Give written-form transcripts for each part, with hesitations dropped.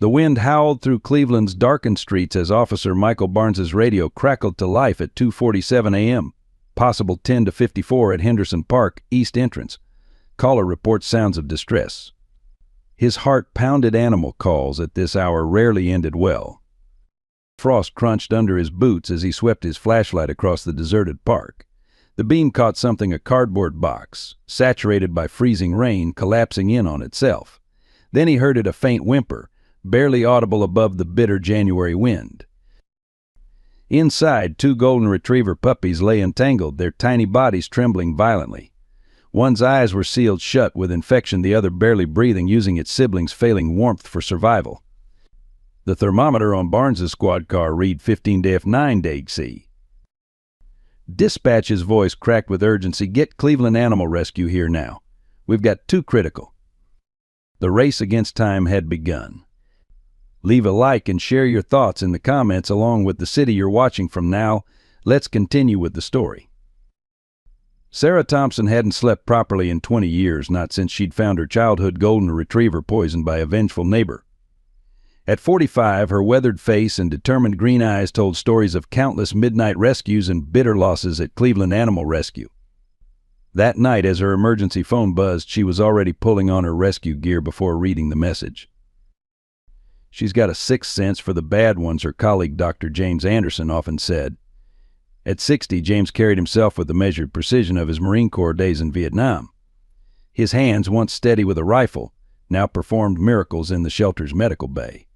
The wind howled through Cleveland's darkened streets as Officer Michael Barnes's radio crackled to life at 2:47 a.m., possible 10 to 54 at Henderson Park, East Entrance. Caller reports sounds of distress. His heart pounded. Animal calls at this hour rarely ended well. Frost crunched under his boots as he swept his flashlight across the deserted park. The beam caught something, a cardboard box, saturated by freezing rain, collapsing in on itself. Then he heard it, a faint whimper, barely audible above the bitter January wind. Inside, 2 golden retriever puppies lay entangled, their tiny bodies trembling violently. One's eyes were sealed shut with infection, the other barely breathing, using its siblings' failing warmth for survival. The thermometer on Barnes's squad car read 15-9°C. Dispatch's voice cracked with urgency. Get Cleveland Animal Rescue here now. We've got 2 critical. The race against time had begun. Leave a like and share your thoughts in the comments along with the city you're watching from. Now, let's continue with the story. Sarah Thompson hadn't slept properly in 20 years, not since she'd found her childhood golden retriever poisoned by a vengeful neighbor. At 45, her weathered face and determined green eyes told stories of countless midnight rescues and bitter losses at Cleveland Animal Rescue. That night, as her emergency phone buzzed, she was already pulling on her rescue gear before reading the message. She's got a sixth sense for the bad ones, her colleague Dr. James Anderson often said. At 60, James carried himself with the measured precision of his Marine Corps days in Vietnam. His hands, once steady with a rifle, now performed miracles in the shelter's medical bay.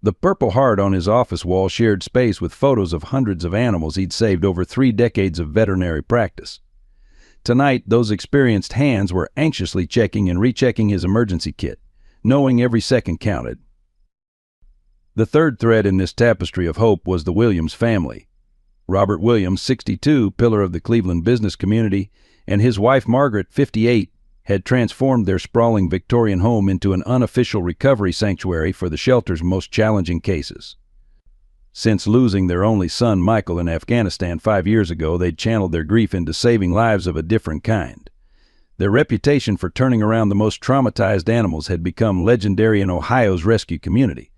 The Purple Heart on his office wall shared space with photos of hundreds of animals he'd saved over 3 decades of veterinary practice. Tonight, those experienced hands were anxiously checking and rechecking his emergency kit, knowing every second counted. The third thread in this tapestry of hope was the Williams family. Robert Williams, 62, pillar of the Cleveland business community, and his wife Margaret, 58, had transformed their sprawling Victorian home into an unofficial recovery sanctuary for the shelter's most challenging cases. Since losing their only son Michael in Afghanistan 5 years ago, they'd channeled their grief into saving lives of a different kind. Their reputation for turning around the most traumatized animals had become legendary in Ohio's rescue community.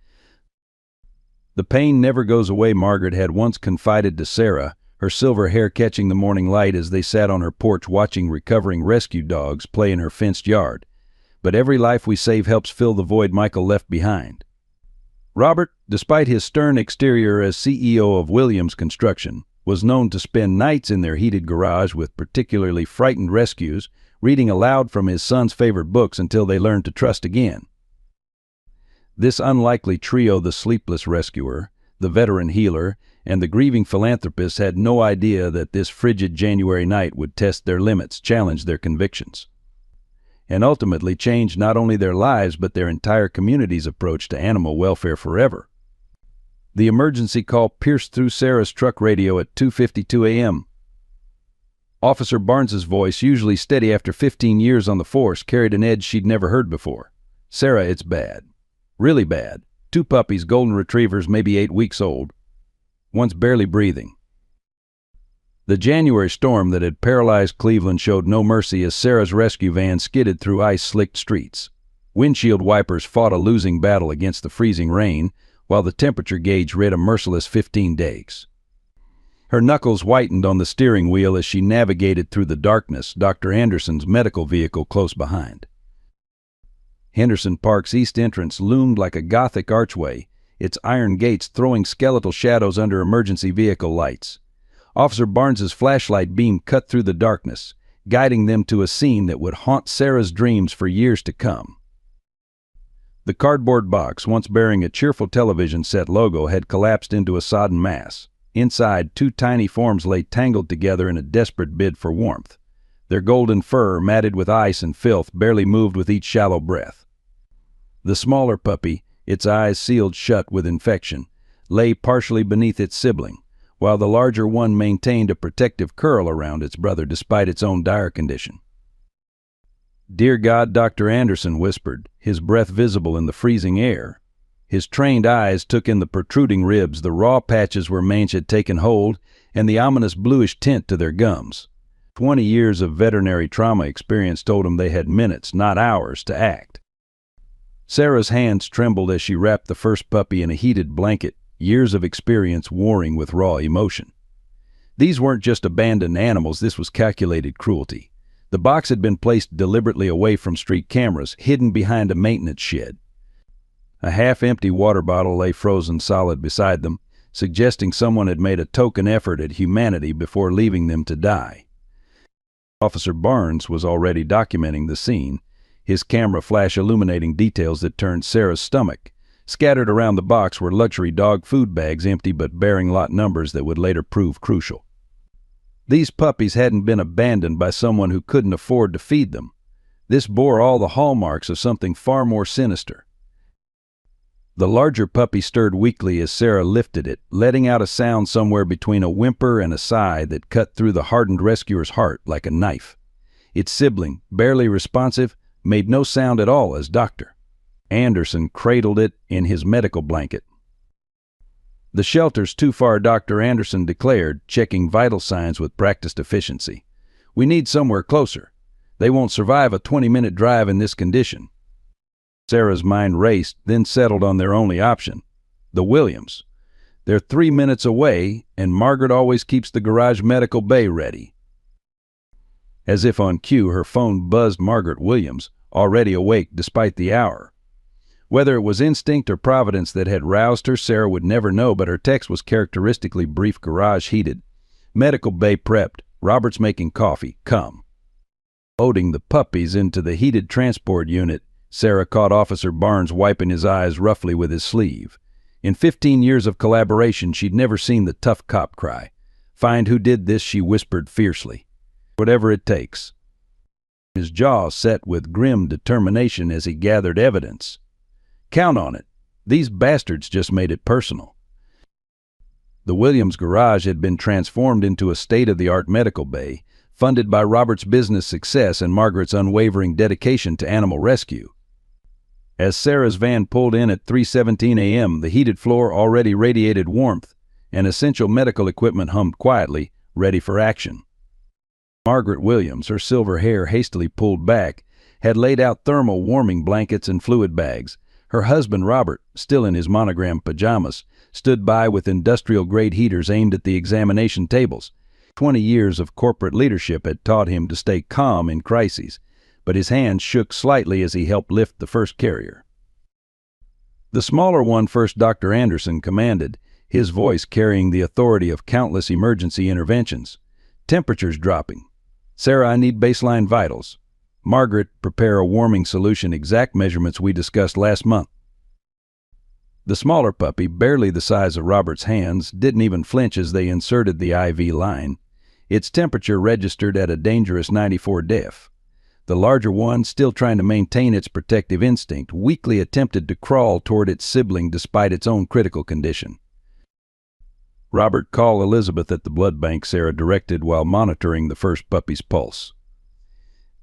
The pain never goes away, Margaret had once confided to Sarah, her silver hair catching the morning light as they sat on her porch watching recovering rescue dogs play in her fenced yard. But every life we save helps fill the void Michael left behind. Robert, despite his stern exterior as CEO of Williams Construction, was known to spend nights in their heated garage with particularly frightened rescues, reading aloud from his son's favorite books until they learned to trust again. This unlikely trio, the sleepless rescuer, the veteran healer, and the grieving philanthropist, had no idea that this frigid January night would test their limits, challenge their convictions, and ultimately change not only their lives but their entire community's approach to animal welfare forever. The emergency call pierced through Sarah's truck radio at 2:52 a.m. Officer Barnes's voice, usually steady after 15 years on the force, carried an edge she'd never heard before. Sarah, it's bad. Really bad. 2 puppies, golden retrievers, maybe 8 weeks old. One's barely breathing. The January storm that had paralyzed Cleveland showed no mercy as Sarah's rescue van skidded through ice-slicked streets. Windshield wipers fought a losing battle against the freezing rain, while the temperature gauge read a merciless 15 days. Her knuckles whitened on the steering wheel as she navigated through the darkness, Dr. Anderson's medical vehicle close behind. Henderson Park's east entrance loomed like a Gothic archway, its iron gates throwing skeletal shadows under emergency vehicle lights. Officer Barnes's flashlight beam cut through the darkness, guiding them to a scene that would haunt Sarah's dreams for years to come. The cardboard box, once bearing a cheerful television set logo, had collapsed into a sodden mass. Inside, 2 tiny forms lay tangled together in a desperate bid for warmth. Their golden fur, matted with ice and filth, barely moved with each shallow breath. The smaller puppy, its eyes sealed shut with infection, lay partially beneath its sibling, while the larger one maintained a protective curl around its brother despite its own dire condition. "Dear God," Dr. Anderson whispered, his breath visible in the freezing air. His trained eyes took in the protruding ribs, the raw patches where mange had taken hold, and the ominous bluish tint to their gums. 20 years of veterinary trauma experience told him they had minutes, not hours, to act. Sarah's hands trembled as she wrapped the first puppy in a heated blanket, years of experience warring with raw emotion. These weren't just abandoned animals, this was calculated cruelty. The box had been placed deliberately away from street cameras, hidden behind a maintenance shed. A half-empty water bottle lay frozen solid beside them, suggesting someone had made a token effort at humanity before leaving them to die. Officer Barnes was already documenting the scene, his camera flash illuminating details that turned Sarah's stomach. Scattered around the box were luxury dog food bags, empty but bearing lot numbers that would later prove crucial. These puppies hadn't been abandoned by someone who couldn't afford to feed them. This bore all the hallmarks of something far more sinister. The larger puppy stirred weakly as Sarah lifted it, letting out a sound somewhere between a whimper and a sigh that cut through the hardened rescuer's heart like a knife. Its sibling, barely responsive, made no sound at all as Dr. Anderson cradled it in his medical blanket. "The shelter's too far," Dr. Anderson declared, checking vital signs with practiced efficiency. "We need somewhere closer. They won't survive a 20-minute drive in this condition." Sarah's mind raced, then settled on their only option, the Williams. They're 3 minutes away, and Margaret always keeps the garage medical bay ready. As if on cue, her phone buzzed Margaret Williams, already awake despite the hour. Whether it was instinct or providence that had roused her, Sarah would never know, but her text was characteristically brief: garage heated, medical bay prepped, Robert's making coffee, come. Loading the puppies into the heated transport unit, Sarah caught Officer Barnes wiping his eyes roughly with his sleeve. In 15 years of collaboration, she'd never seen the tough cop cry. "Find who did this," she whispered fiercely. "Whatever it takes." His jaw set with grim determination as he gathered evidence. "Count on it. These bastards just made it personal." The Williams garage had been transformed into a state-of-the-art medical bay, funded by Robert's business success and Margaret's unwavering dedication to animal rescue. As Sarah's van pulled in at 3:17 a.m., the heated floor already radiated warmth, and essential medical equipment hummed quietly, ready for action. Margaret Williams, her silver hair hastily pulled back, had laid out thermal warming blankets and fluid bags. Her husband, Robert, still in his monogrammed pajamas, stood by with industrial-grade heaters aimed at the examination tables. 20 years of corporate leadership had taught him to stay calm in crises, but his hands shook slightly as he helped lift the first carrier. The smaller one first, Dr. Anderson commanded, his voice carrying the authority of countless emergency interventions. "Temperature's dropping. Sarah, I need baseline vitals. Margaret, prepare a warming solution, exact measurements we discussed last month." The smaller puppy, barely the size of Robert's hands, didn't even flinch as they inserted the IV line. Its temperature registered at a dangerous 94 def. The larger one, still trying to maintain its protective instinct, weakly attempted to crawl toward its sibling despite its own critical condition. "Robert, call Elizabeth at the blood bank," Sarah directed while monitoring the first puppy's pulse.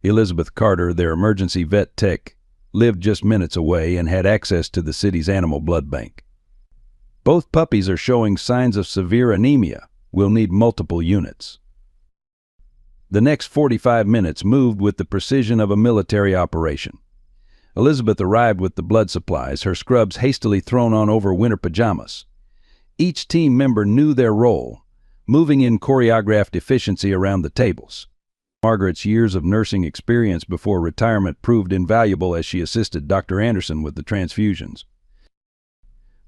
Elizabeth Carter, their emergency vet tech, lived just minutes away and had access to the city's animal blood bank. "Both puppies are showing signs of severe anemia. We'll need multiple units." The next 45 minutes moved with the precision of a military operation. Elizabeth arrived with the blood supplies, her scrubs hastily thrown on over winter pajamas. Each team member knew their role, moving in choreographed efficiency around the tables. Margaret's years of nursing experience before retirement proved invaluable as she assisted Dr. Anderson with the transfusions.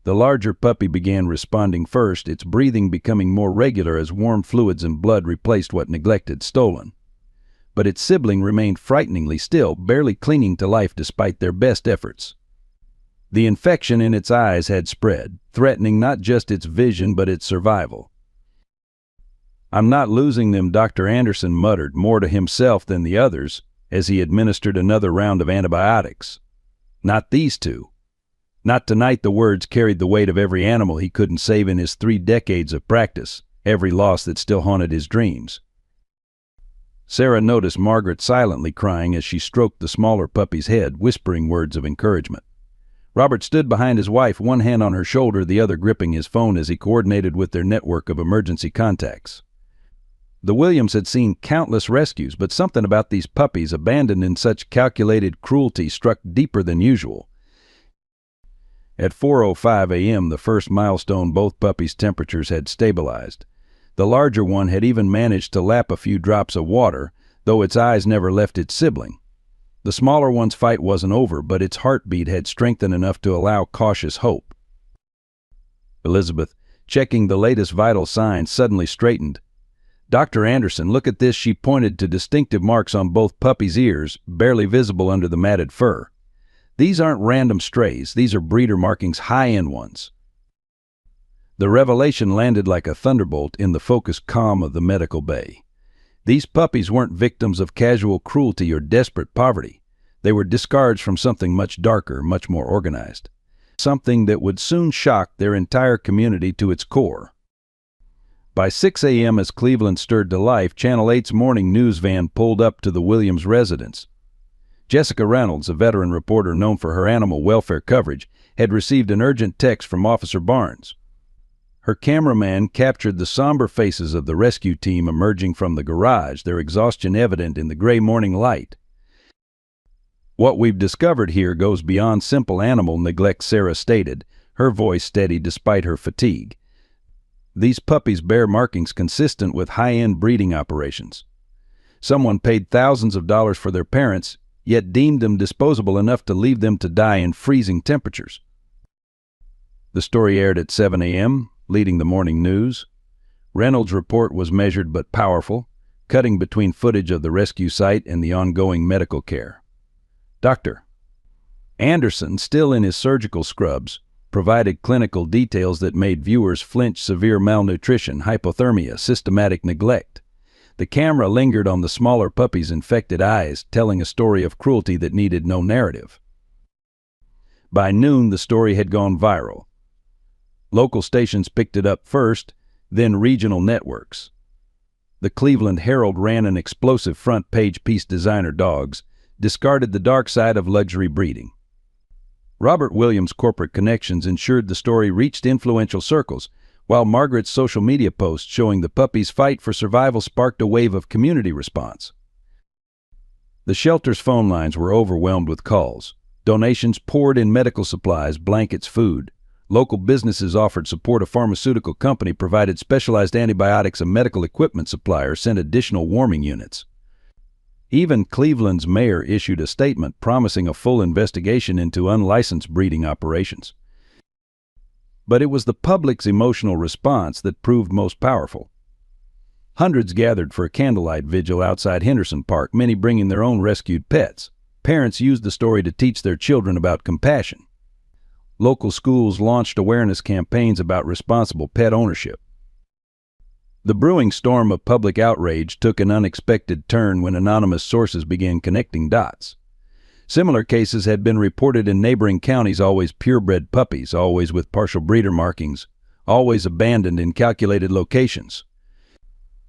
The larger puppy began responding first, its breathing becoming more regular as warm fluids and blood replaced what neglected stolen. But its sibling remained frighteningly still, barely clinging to life despite their best efforts. The infection in its eyes had spread, threatening not just its vision but its survival. "I'm not losing them," Dr. Anderson muttered, more to himself than the others, as he administered another round of antibiotics. "Not these two. Not tonight." The words carried the weight of every animal he couldn't save in his 3 decades of practice, every loss that still haunted his dreams. Sarah noticed Margaret silently crying as she stroked the smaller puppy's head, whispering words of encouragement. Robert stood behind his wife, one hand on her shoulder, the other gripping his phone as he coordinated with their network of emergency contacts. The Williams had seen countless rescues, but something about these puppies, abandoned in such calculated cruelty, struck deeper than usual. At 4:05 a.m., the first milestone, both puppies' temperatures had stabilized. The larger one had even managed to lap a few drops of water, though its eyes never left its sibling. The smaller one's fight wasn't over, but its heartbeat had strengthened enough to allow cautious hope. Elizabeth, checking the latest vital signs, suddenly straightened. "Dr. Anderson, look at this." She pointed to distinctive marks on both puppies' ears, barely visible under the matted fur. "These aren't random strays. These are breeder markings, high-end ones." The revelation landed like a thunderbolt in the focused calm of the medical bay. These puppies weren't victims of casual cruelty or desperate poverty. They were discards from something much darker, much more organized. Something that would soon shock their entire community to its core. By 6 a.m., as Cleveland stirred to life, Channel 8's morning news van pulled up to the Williams residence. Jessica Reynolds, a veteran reporter known for her animal welfare coverage, had received an urgent text from Officer Barnes. Her cameraman captured the somber faces of the rescue team emerging from the garage, their exhaustion evident in the gray morning light. "What we've discovered here goes beyond simple animal neglect," Sarah stated, her voice steady despite her fatigue. "These puppies bear markings consistent with high-end breeding operations. Someone paid thousands of dollars for their parents, yet deemed them disposable enough to leave them to die in freezing temperatures." The story aired at 7 a.m., leading the morning news. Reynolds' report was measured but powerful, cutting between footage of the rescue site and the ongoing medical care. Dr. Anderson, still in his surgical scrubs, provided clinical details that made viewers flinch: severe malnutrition, hypothermia, systematic neglect. The camera lingered on the smaller puppy's infected eyes, telling a story of cruelty that needed no narrative. By noon, the story had gone viral. Local stations picked it up first, then regional networks. The Cleveland Herald ran an explosive front-page piece: "Designer Dogs Discarded the Dark Side of Luxury Breeding." Robert Williams' corporate connections ensured the story reached influential circles, while Margaret's social media posts showing the puppies' fight for survival sparked a wave of community response. The shelter's phone lines were overwhelmed with calls. Donations poured in: medical supplies, blankets, food. Local businesses offered support. A pharmaceutical company provided specialized antibiotics. A medical equipment supplier sent additional warming units. Even Cleveland's mayor issued a statement promising a full investigation into unlicensed breeding operations. But it was the public's emotional response that proved most powerful. Hundreds gathered for a candlelight vigil outside Henderson Park, many bringing their own rescued pets. Parents used the story to teach their children about compassion. Local schools launched awareness campaigns about responsible pet ownership. The brewing storm of public outrage took an unexpected turn when anonymous sources began connecting dots. Similar cases had been reported in neighboring counties: always purebred puppies, always with partial breeder markings, always abandoned in calculated locations.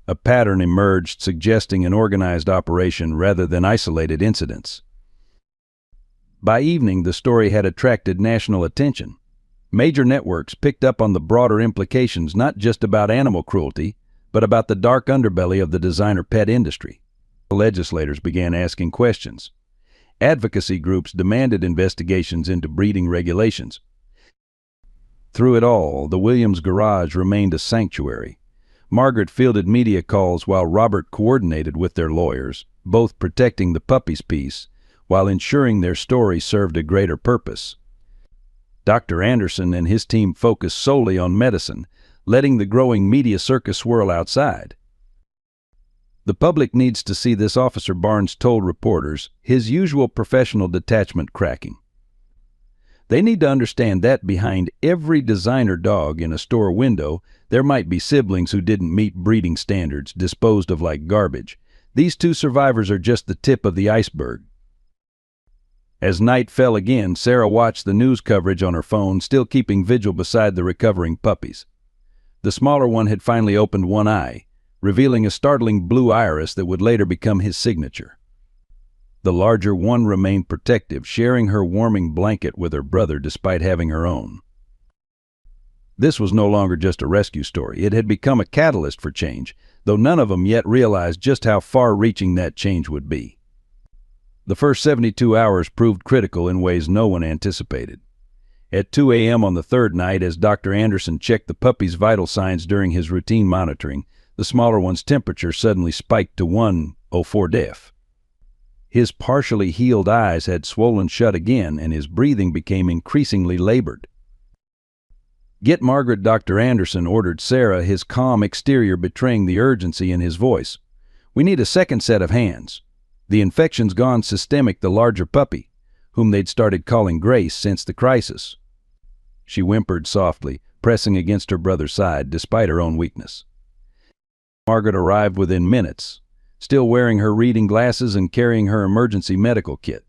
A pattern emerged, suggesting an organized operation rather than isolated incidents. By evening, the story had attracted national attention. Major networks picked up on the broader implications, not just about animal cruelty, but about the dark underbelly of the designer pet industry. Legislators began asking questions. Advocacy groups demanded investigations into breeding regulations. Through it all, the Williams garage remained a sanctuary. Margaret fielded media calls while Robert coordinated with their lawyers, both protecting the puppy's peace while ensuring their story served a greater purpose. Dr. Anderson and his team focused solely on medicine, letting the growing media circus swirl outside. "The public needs to see this," Officer Barnes told reporters, his usual professional detachment cracking. "They need to understand that behind every designer dog in a store window, there might be siblings who didn't meet breeding standards, disposed of like garbage. These two survivors are just the tip of the iceberg." As night fell again, Sarah watched the news coverage on her phone, still keeping vigil beside the recovering puppies. The smaller one had finally opened one eye, revealing a startling blue iris that would later become his signature. The larger one remained protective, sharing her warming blanket with her brother despite having her own. This was no longer just a rescue story. It had become a catalyst for change, though none of them yet realized just how far-reaching that change would be. The first 72 hours proved critical in ways no one anticipated. At 2 a.m. on the third night, as Dr. Anderson checked the puppy's vital signs during his routine monitoring, the smaller one's temperature suddenly spiked to 104 def. His partially healed eyes had swollen shut again, and his breathing became increasingly labored. "Get Margaret," Dr. Anderson ordered Sarah, his calm exterior betraying the urgency in his voice. "We need a second set of hands. The infection's gone systemic, the larger puppy, whom they'd started calling Grace since the crisis." She whimpered softly, pressing against her brother's side despite her own weakness. Margaret arrived within minutes, still wearing her reading glasses and carrying her emergency medical kit.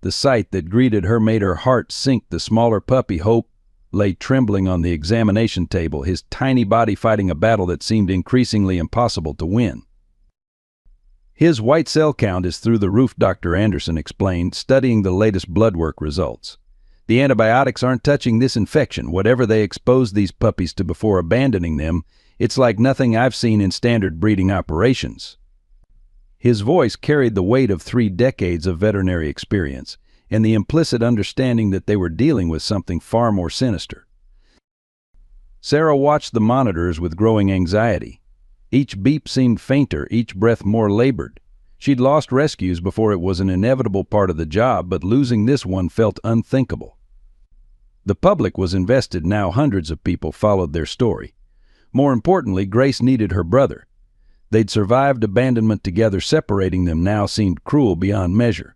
The sight that greeted her made her heart sink. The smaller puppy, Hope, lay trembling on the examination table, his tiny body fighting a battle that seemed increasingly impossible to win. "His white cell count is through the roof," Dr. Anderson explained, studying the latest blood work results. "The antibiotics aren't touching this infection. Whatever they exposed these puppies to before abandoning them, it's like nothing I've seen in standard breeding operations." His voice carried the weight of 3 decades of veterinary experience and the implicit understanding that they were dealing with something far more sinister. Sarah watched the monitors with growing anxiety. Each beep seemed fainter, each breath more labored. She'd lost rescues before. It was an inevitable part of the job, but losing this one felt unthinkable. The public was invested now. Hundreds of people followed their story. More importantly, Grace needed her brother. They'd survived abandonment together. Separating them now seemed cruel beyond measure.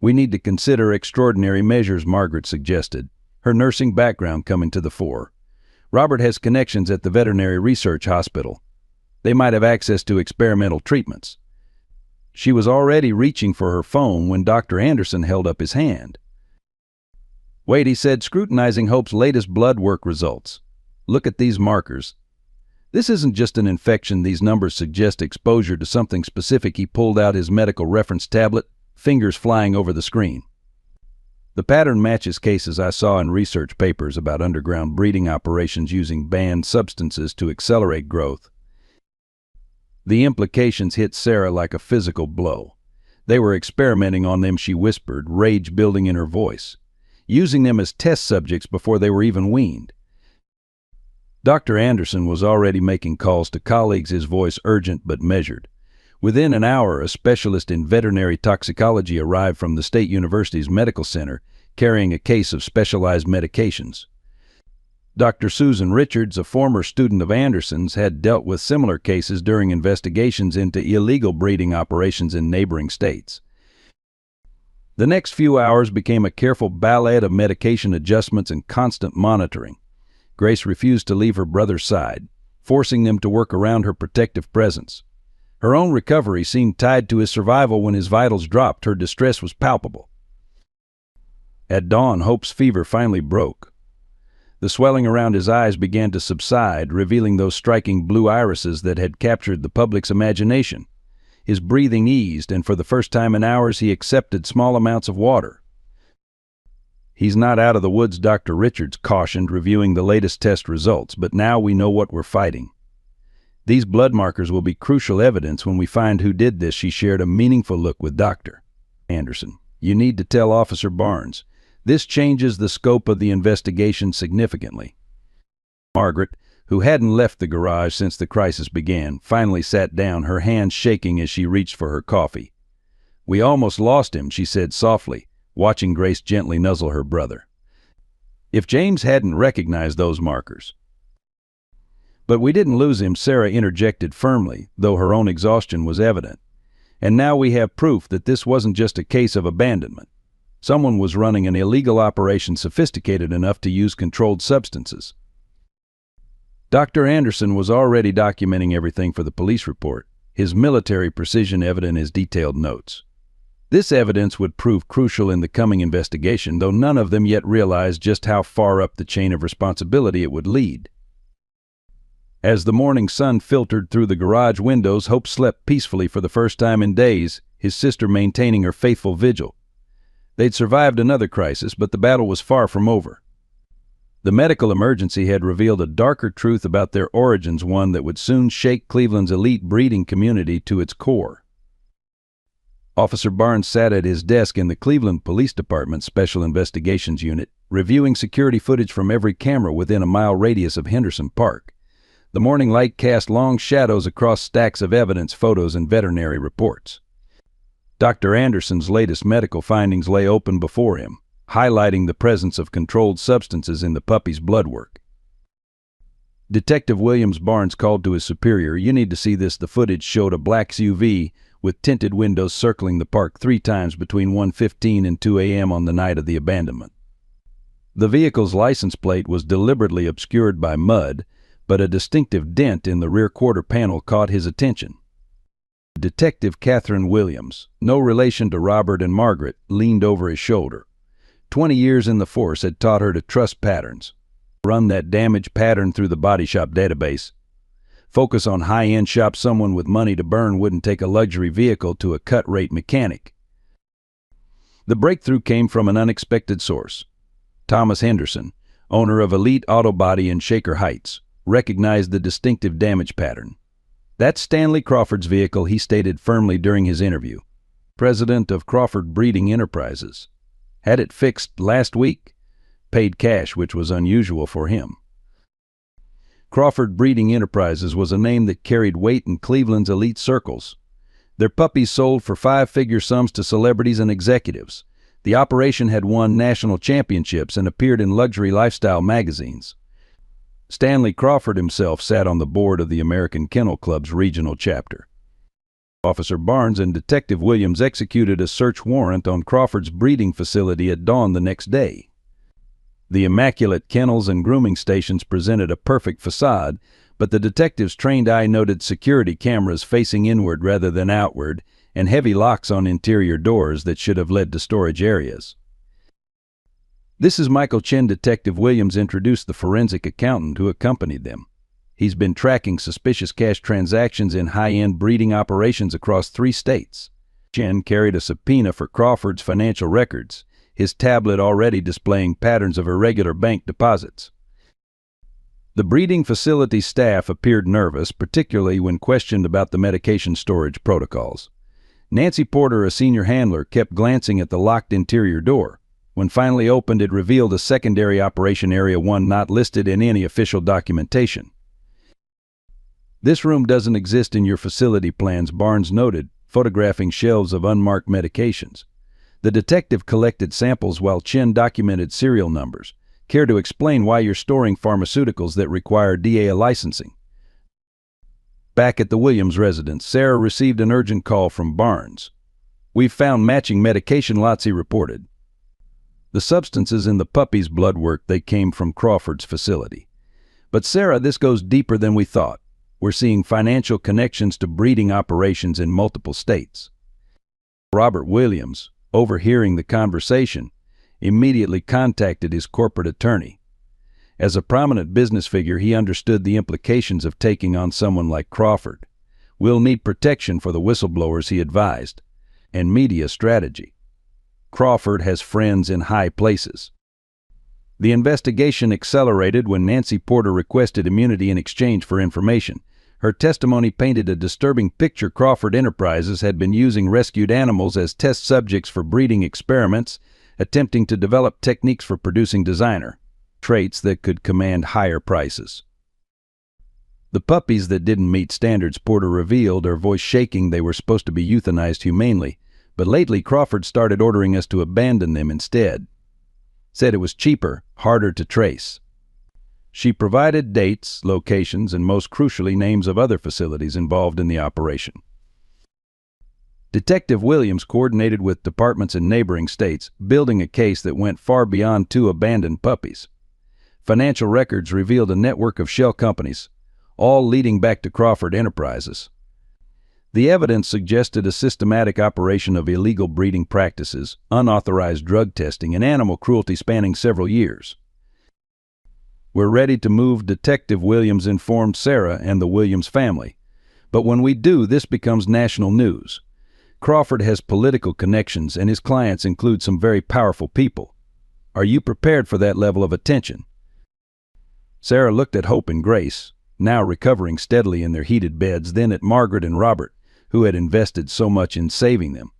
"We need to consider extraordinary measures," Margaret suggested, her nursing background coming to the fore. "Robert has connections at the Veterinary Research Hospital. They might have access to experimental treatments." She was already reaching for her phone when Dr. Anderson held up his hand. "Wait," he said, scrutinizing Hope's latest blood work results. "Look at these markers. This isn't just an infection. These numbers suggest exposure to something specific." He pulled out his medical reference tablet, fingers flying over the screen. "The pattern matches cases I saw in research papers about underground breeding operations using banned substances to accelerate growth." The implications hit Sarah like a physical blow. "They were experimenting on them," she whispered, rage building in her voice. "Using them as test subjects before they were even weaned." Dr. Anderson was already making calls to colleagues, his voice urgent but measured. Within an hour, a specialist in veterinary toxicology arrived from the State University's medical center, carrying a case of specialized medications. Dr. Susan Richards, a former student of Anderson's, had dealt with similar cases during investigations into illegal breeding operations in neighboring states. The next few hours became a careful ballet of medication adjustments and constant monitoring. Grace refused to leave her brother's side, forcing them to work around her protective presence. Her own recovery seemed tied to his survival. When his vitals dropped, her distress was palpable. At dawn, Hope's fever finally broke. The swelling around his eyes began to subside, revealing those striking blue irises that had captured the public's imagination. His breathing eased, and for the first time in hours he accepted small amounts of water. "He's not out of the woods," Dr. Richards cautioned, reviewing the latest test results, "but now we know what we're fighting. These blood markers will be crucial evidence when we find who did this." She shared a meaningful look with Dr. Anderson. "You need to tell Officer Barnes. This changes the scope of the investigation significantly." Margaret, who hadn't left the garage since the crisis began, finally sat down, her hands shaking as she reached for her coffee. "We almost lost him," she said softly, watching Grace gently nuzzle her brother. "If James hadn't recognized those markers." "But we didn't lose him," Sarah interjected firmly, though her own exhaustion was evident. "And now we have proof that this wasn't just a case of abandonment. Someone was running an illegal operation sophisticated enough to use controlled substances." Dr. Anderson was already documenting everything for the police report, his military precision evident in his detailed notes. This evidence would prove crucial in the coming investigation, though none of them yet realized just how far up the chain of responsibility it would lead. As the morning sun filtered through the garage windows, Hope slept peacefully for the first time in days, his sister maintaining her faithful vigil. They'd survived another crisis, but the battle was far from over. The medical emergency had revealed a darker truth about their origins, one that would soon shake Cleveland's elite breeding community to its core. Officer Barnes sat at his desk in the Cleveland Police Department's Special Investigations Unit, reviewing security footage from every camera within a mile radius of Henderson Park. The morning light cast long shadows across stacks of evidence, photos, and veterinary reports. Dr. Anderson's latest medical findings lay open before him, highlighting the presence of controlled substances in the puppy's blood work. Detective Williams Barnes called to his superior, "You need to see this." The footage showed a black SUV with tinted windows circling the park 3 times between 1:15 and 2 a.m. on the night of the abandonment. The vehicle's license plate was deliberately obscured by mud, but a distinctive dent in the rear quarter panel caught his attention. Detective Catherine Williams, no relation to Robert and Margaret, leaned over his shoulder. 20 years in the force had taught her to trust patterns. Run that damage pattern through the body shop database. Focus on high-end shops. Someone with money to burn wouldn't take a luxury vehicle to a cut-rate mechanic. The breakthrough came from an unexpected source. Thomas Henderson, owner of Elite Auto Body in Shaker Heights, recognized the distinctive damage pattern. "That's Stanley Crawford's vehicle," he stated firmly during his interview. President of Crawford Breeding Enterprises. Had it fixed last week. Paid cash, which was unusual for him. Crawford Breeding Enterprises was a name that carried weight in Cleveland's elite circles. Their puppies sold for 5-figure sums to celebrities and executives. The operation had won national championships and appeared in luxury lifestyle magazines. Stanley Crawford himself sat on the board of the American Kennel Club's regional chapter. Officer Barnes and Detective Williams executed a search warrant on Crawford's breeding facility at dawn the next day. The immaculate kennels and grooming stations presented a perfect facade, but the detective's trained eye noted security cameras facing inward rather than outward, and heavy locks on interior doors that should have led to storage areas. "This is Michael Chen." Detective Williams introduced the forensic accountant who accompanied them. "He's been tracking suspicious cash transactions in high-end breeding operations across 3 states. Chen carried a subpoena for Crawford's financial records, his tablet already displaying patterns of irregular bank deposits. The breeding facility staff appeared nervous, particularly when questioned about the medication storage protocols. Nancy Porter, a senior handler, kept glancing at the locked interior door. When finally opened, it revealed a secondary operation area, one not listed in any official documentation. "This room doesn't exist in your facility plans," Barnes noted, photographing shelves of unmarked medications. The detective collected samples while Chen documented serial numbers. "Care to explain why you're storing pharmaceuticals that require DEA licensing?" Back at the Williams residence, Sarah received an urgent call from Barnes. "We've found matching medication lots," he reported. The substances in the puppy's blood work, they came from Crawford's facility. "But Sarah, this goes deeper than we thought. We're seeing financial connections to breeding operations in multiple states." Robert Williams, overhearing the conversation, immediately contacted his corporate attorney. As a prominent business figure, he understood the implications of taking on someone like Crawford. "We'll need protection for the whistleblowers," he advised, "and media strategy. Crawford has friends in high places." The investigation accelerated when Nancy Porter requested immunity in exchange for information. Her testimony painted a disturbing picture. Crawford Enterprises had been using rescued animals as test subjects for breeding experiments, attempting to develop techniques for producing designer traits that could command higher prices. The puppies that didn't meet standards, Porter revealed, her voice shaking, they were supposed to be euthanized humanely, but lately Crawford started ordering us to abandon them instead. Said it was cheaper, harder to trace. She provided dates, locations, and most crucially names of other facilities involved in the operation. Detective Williams coordinated with departments in neighboring states, building a case that went far beyond 2 abandoned puppies. Financial records revealed a network of shell companies, all leading back to Crawford Enterprises. The evidence suggested a systematic operation of illegal breeding practices, unauthorized drug testing, and animal cruelty spanning several years. "We're ready to move," Detective Williams informed Sarah and the Williams family. "But when we do, this becomes national news. Crawford has political connections, and his clients include some very powerful people. Are you prepared for that level of attention?" Sarah looked at Hope and Grace, now recovering steadily in their heated beds, then at Margaret and Robert, who had invested so much in saving them.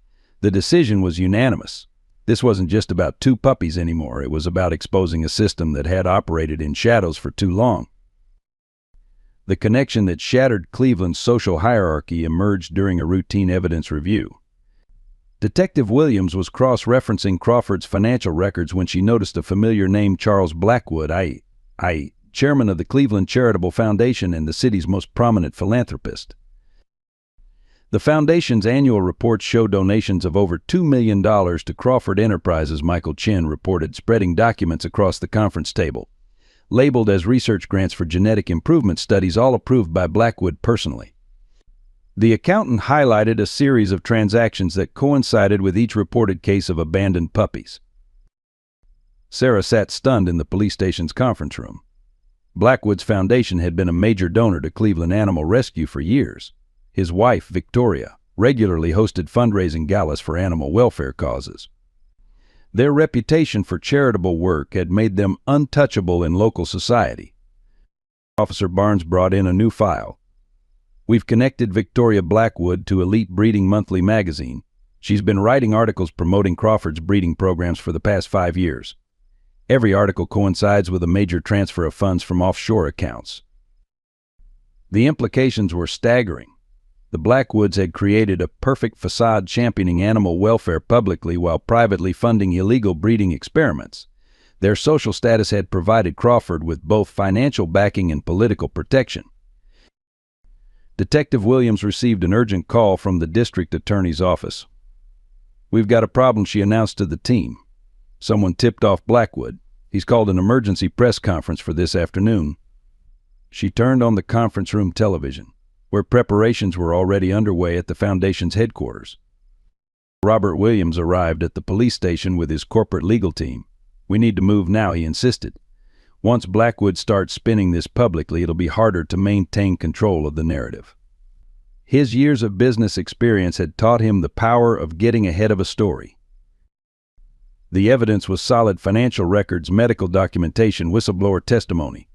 The decision was unanimous. This wasn't just about two puppies anymore. It was about exposing a system that had operated in shadows for too long. The connection that shattered Cleveland's social hierarchy emerged during a routine evidence review. Detective Williams was cross-referencing Crawford's financial records when she noticed a familiar name: Charles Blackwood, chairman of the Cleveland Charitable Foundation and the city's most prominent philanthropist. The foundation's annual reports show donations of over $2 million to Crawford Enterprises, Michael Chen reported, spreading documents across the conference table, labeled as research grants for genetic improvement studies, all approved by Blackwood personally. The accountant highlighted a series of transactions that coincided with each reported case of abandoned puppies. Sarah sat stunned in the police station's conference room. Blackwood's foundation had been a major donor to Cleveland Animal Rescue for years. His wife, Victoria, regularly hosted fundraising galas for animal welfare causes. Their reputation for charitable work had made them untouchable in local society. Officer Barnes brought in a new file. "We've connected Victoria Blackwood to Elite Breeding Monthly magazine. She's been writing articles promoting Crawford's breeding programs for the past 5 years. Every article coincides with a major transfer of funds from offshore accounts." The implications were staggering. The Blackwoods had created a perfect facade championing animal welfare publicly while privately funding illegal breeding experiments. Their social status had provided Crawford with both financial backing and political protection. Detective Williams received an urgent call from the district attorney's office. "We've got a problem," she announced to the team. "Someone tipped off Blackwood. He's called an emergency press conference for this afternoon." She turned on the conference room television, where preparations were already underway at the foundation's headquarters. Robert Williams arrived at the police station with his corporate legal team. "We need to move now," he insisted. "Once Blackwood starts spinning this publicly, it'll be harder to maintain control of the narrative." His years of business experience had taught him the power of getting ahead of a story. The evidence was solid: financial records, medical documentation, whistleblower testimony.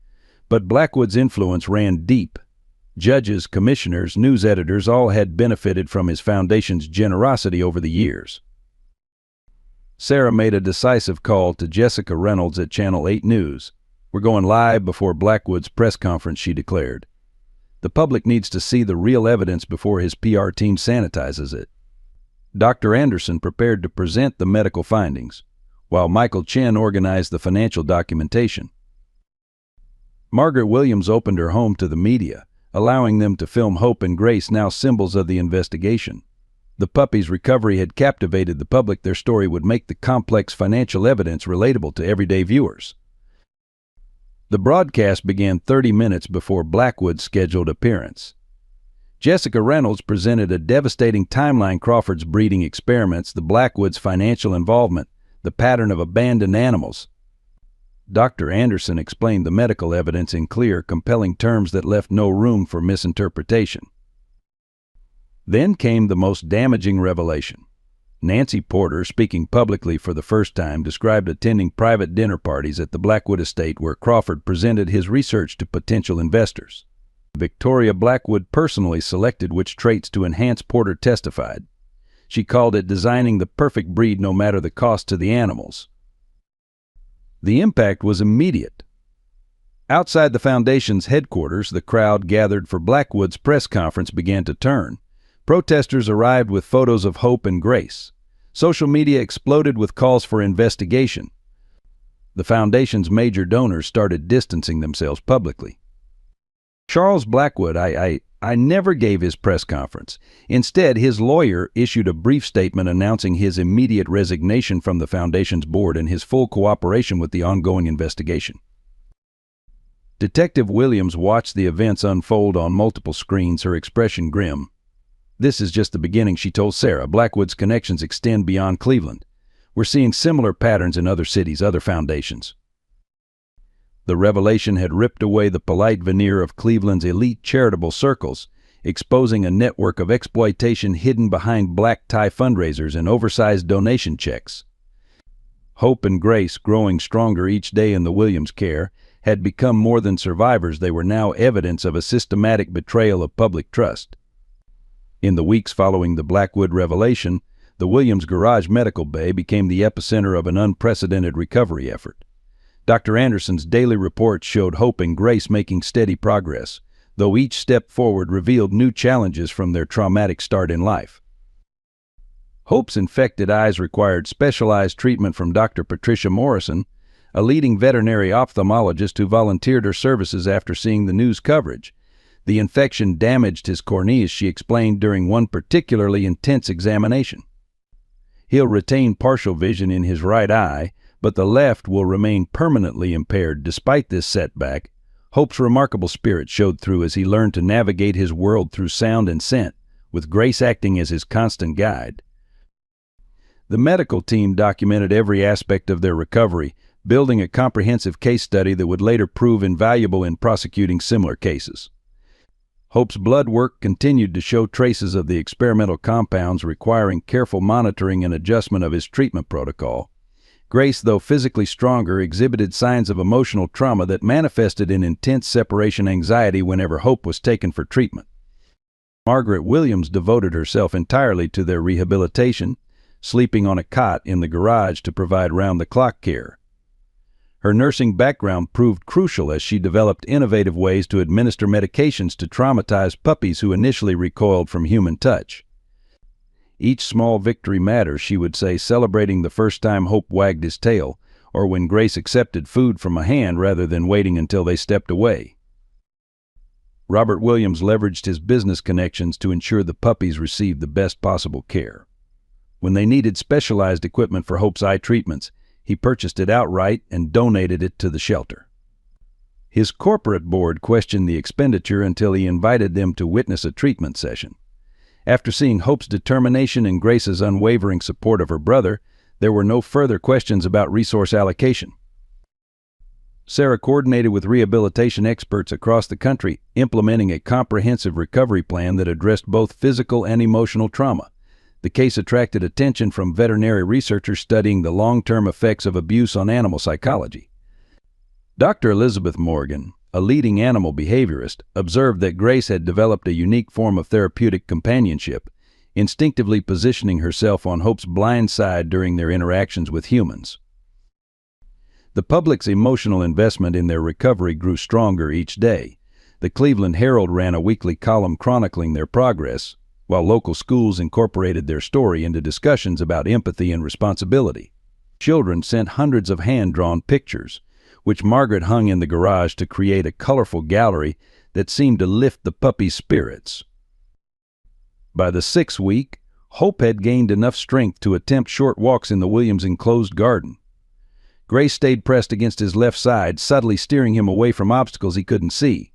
But Blackwood's influence ran deep. Judges, commissioners, news editors all had benefited from his foundation's generosity over the years. Sarah made a decisive call to Jessica Reynolds at Channel 8 News. "We're going live before Blackwood's press conference," she declared. "The public needs to see the real evidence before his PR team sanitizes it." Dr. Anderson prepared to present the medical findings, while Michael Chen organized the financial documentation. Margaret Williams opened her home to the media, allowing them to film Hope and Grace, now symbols of the investigation. The puppies' recovery had captivated the public. Their story would make the complex financial evidence relatable to everyday viewers. The broadcast began 30 minutes before Blackwood's scheduled appearance. Jessica Reynolds presented a devastating timeline: Crawford's breeding experiments, the Blackwoods' financial involvement, the pattern of abandoned animals. Dr. Anderson explained the medical evidence in clear, compelling terms that left no room for misinterpretation. Then came the most damaging revelation. Nancy Porter, speaking publicly for the first time, described attending private dinner parties at the Blackwood estate where Crawford presented his research to potential investors. Victoria Blackwood personally selected which traits to enhance, Porter testified. She called it designing the perfect breed no matter the cost to the animals. The impact was immediate. Outside the foundation's headquarters, the crowd gathered for Blackwood's press conference began to turn. Protesters arrived with photos of Hope and Grace. Social media exploded with calls for investigation. The foundation's major donors started distancing themselves publicly. Charles Blackwood, I never gave his press conference. Instead, his lawyer issued a brief statement announcing his immediate resignation from the foundation's board and his full cooperation with the ongoing investigation. Detective Williams watched the events unfold on multiple screens, her expression grim. "This is just the beginning," she told Sarah. "Blackwood's connections extend beyond Cleveland. We're seeing similar patterns in other cities, other foundations." The revelation had ripped away the polite veneer of Cleveland's elite charitable circles, exposing a network of exploitation hidden behind black-tie fundraisers and oversized donation checks. Hope and Grace, growing stronger each day in the Williams care, had become more than survivors. They were now evidence of a systematic betrayal of public trust. In the weeks following the Blackwood revelation, the Williams Garage Medical Bay became the epicenter of an unprecedented recovery effort. Dr. Anderson's daily reports showed Hope and Grace making steady progress, though each step forward revealed new challenges from their traumatic start in life. Hope's infected eyes required specialized treatment from Dr. Patricia Morrison, a leading veterinary ophthalmologist who volunteered her services after seeing the news coverage. The infection damaged his corneas, she explained during one particularly intense examination. He'll retain partial vision in his right eye, but the left will remain permanently impaired. Despite this setback, Hope's remarkable spirit showed through as he learned to navigate his world through sound and scent, with Grace acting as his constant guide. The medical team documented every aspect of their recovery, building a comprehensive case study that would later prove invaluable in prosecuting similar cases. Hope's blood work continued to show traces of the experimental compounds, requiring careful monitoring and adjustment of his treatment protocol. Grace, though physically stronger, exhibited signs of emotional trauma that manifested in intense separation anxiety whenever Hope was taken for treatment. Margaret Williams devoted herself entirely to their rehabilitation, sleeping on a cot in the garage to provide round-the-clock care. Her nursing background proved crucial as she developed innovative ways to administer medications to traumatized puppies who initially recoiled from human touch. Each small victory matters, she would say, celebrating the first time Hope wagged his tail, or when Grace accepted food from a hand rather than waiting until they stepped away. Robert Williams leveraged his business connections to ensure the puppies received the best possible care. When they needed specialized equipment for Hope's eye treatments, he purchased it outright and donated it to the shelter. His corporate board questioned the expenditure until he invited them to witness a treatment session. After seeing Hope's determination and Grace's unwavering support of her brother, there were no further questions about resource allocation. Sarah coordinated with rehabilitation experts across the country, implementing a comprehensive recovery plan that addressed both physical and emotional trauma. The case attracted attention from veterinary researchers studying the long-term effects of abuse on animal psychology. Dr. Elizabeth Morgan, a leading animal behaviorist, observed that Grace had developed a unique form of therapeutic companionship, instinctively positioning herself on Hope's blind side during their interactions with humans. The public's emotional investment in their recovery grew stronger each day. The Cleveland Herald ran a weekly column chronicling their progress, while local schools incorporated their story into discussions about empathy and responsibility. Children sent hundreds of hand-drawn pictures, which Margaret hung in the garage to create a colorful gallery that seemed to lift the puppy's spirits. By the 6th week, Hope had gained enough strength to attempt short walks in the Williams' enclosed garden. Grace stayed pressed against his left side, subtly steering him away from obstacles he couldn't see.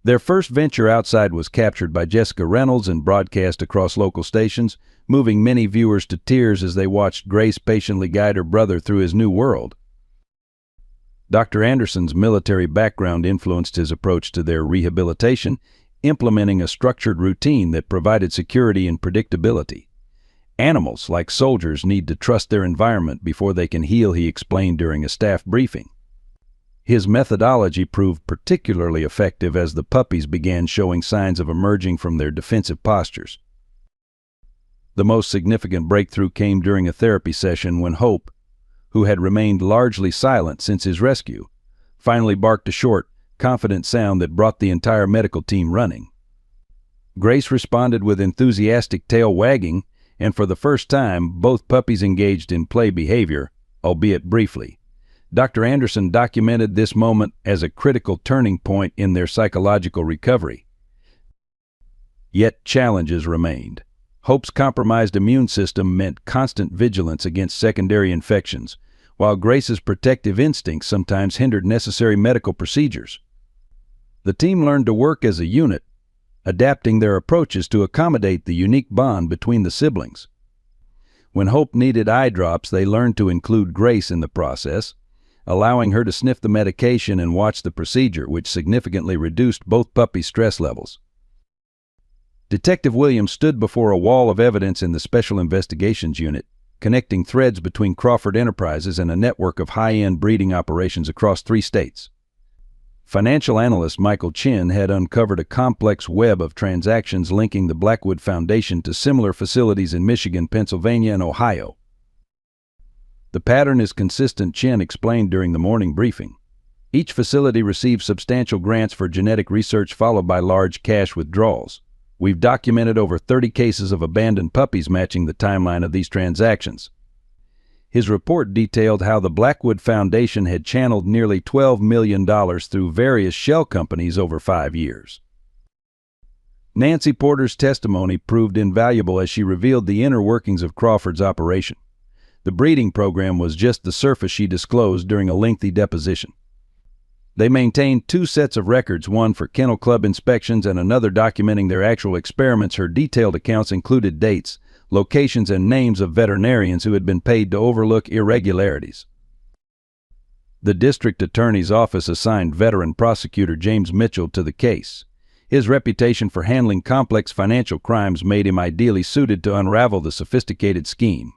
Their first venture outside was captured by Jessica Reynolds and broadcast across local stations, moving many viewers to tears as they watched Grace patiently guide her brother through his new world. Dr. Anderson's military background influenced his approach to their rehabilitation, implementing a structured routine that provided security and predictability. Animals, like soldiers, need to trust their environment before they can heal, he explained during a staff briefing. His methodology proved particularly effective as the puppies began showing signs of emerging from their defensive postures. The most significant breakthrough came during a therapy session when Hope, who had remained largely silent since his rescue, finally barked a short, confident sound that brought the entire medical team running. Grace responded with enthusiastic tail wagging, and for the first time, both puppies engaged in play behavior, albeit briefly. Dr. Anderson documented this moment as a critical turning point in their psychological recovery. Yet challenges remained. Hope's compromised immune system meant constant vigilance against secondary infections, while Grace's protective instincts sometimes hindered necessary medical procedures. The team learned to work as a unit, adapting their approaches to accommodate the unique bond between the siblings. When Hope needed eye drops, they learned to include Grace in the process, allowing her to sniff the medication and watch the procedure, which significantly reduced both puppies' stress levels. Detective Williams stood before a wall of evidence in the Special Investigations Unit, connecting threads between Crawford Enterprises and a network of high-end breeding operations across 3 states. Financial analyst Michael Chin had uncovered a complex web of transactions linking the Blackwood Foundation to similar facilities in Michigan, Pennsylvania, and Ohio. The pattern is consistent, Chin explained during the morning briefing. Each facility receives substantial grants for genetic research followed by large cash withdrawals. We've documented over 30 cases of abandoned puppies matching the timeline of these transactions. His report detailed how the Blackwood Foundation had channeled nearly $12 million through various shell companies over 5 years. Nancy Porter's testimony proved invaluable as she revealed the inner workings of Crawford's operation. The breeding program was just the surface she disclosed during a lengthy deposition. They maintained 2 sets of records, one for Kennel Club inspections and another documenting their actual experiments. Her detailed accounts included dates, locations, and names of veterinarians who had been paid to overlook irregularities. The district attorney's office assigned veteran prosecutor James Mitchell to the case. His reputation for handling complex financial crimes made him ideally suited to unravel the sophisticated scheme.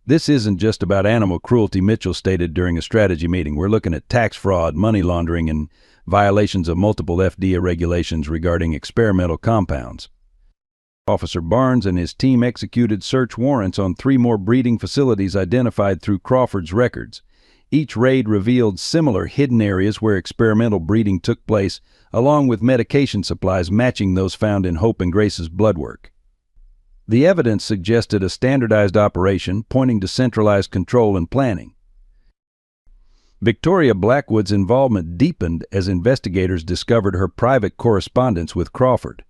"This isn't just about animal cruelty," Mitchell stated during a strategy meeting. "We're looking at tax fraud, money laundering, and violations of multiple FDA regulations regarding experimental compounds." Officer Barnes and his team executed search warrants on 3 more breeding facilities identified through Crawford's records. Each raid revealed similar hidden areas where experimental breeding took place, along with medication supplies matching those found in Hope and Grace's blood work. The evidence suggested a standardized operation, pointing to centralized control and planning. Victoria Blackwood's involvement deepened as investigators discovered her private correspondence with Crawford.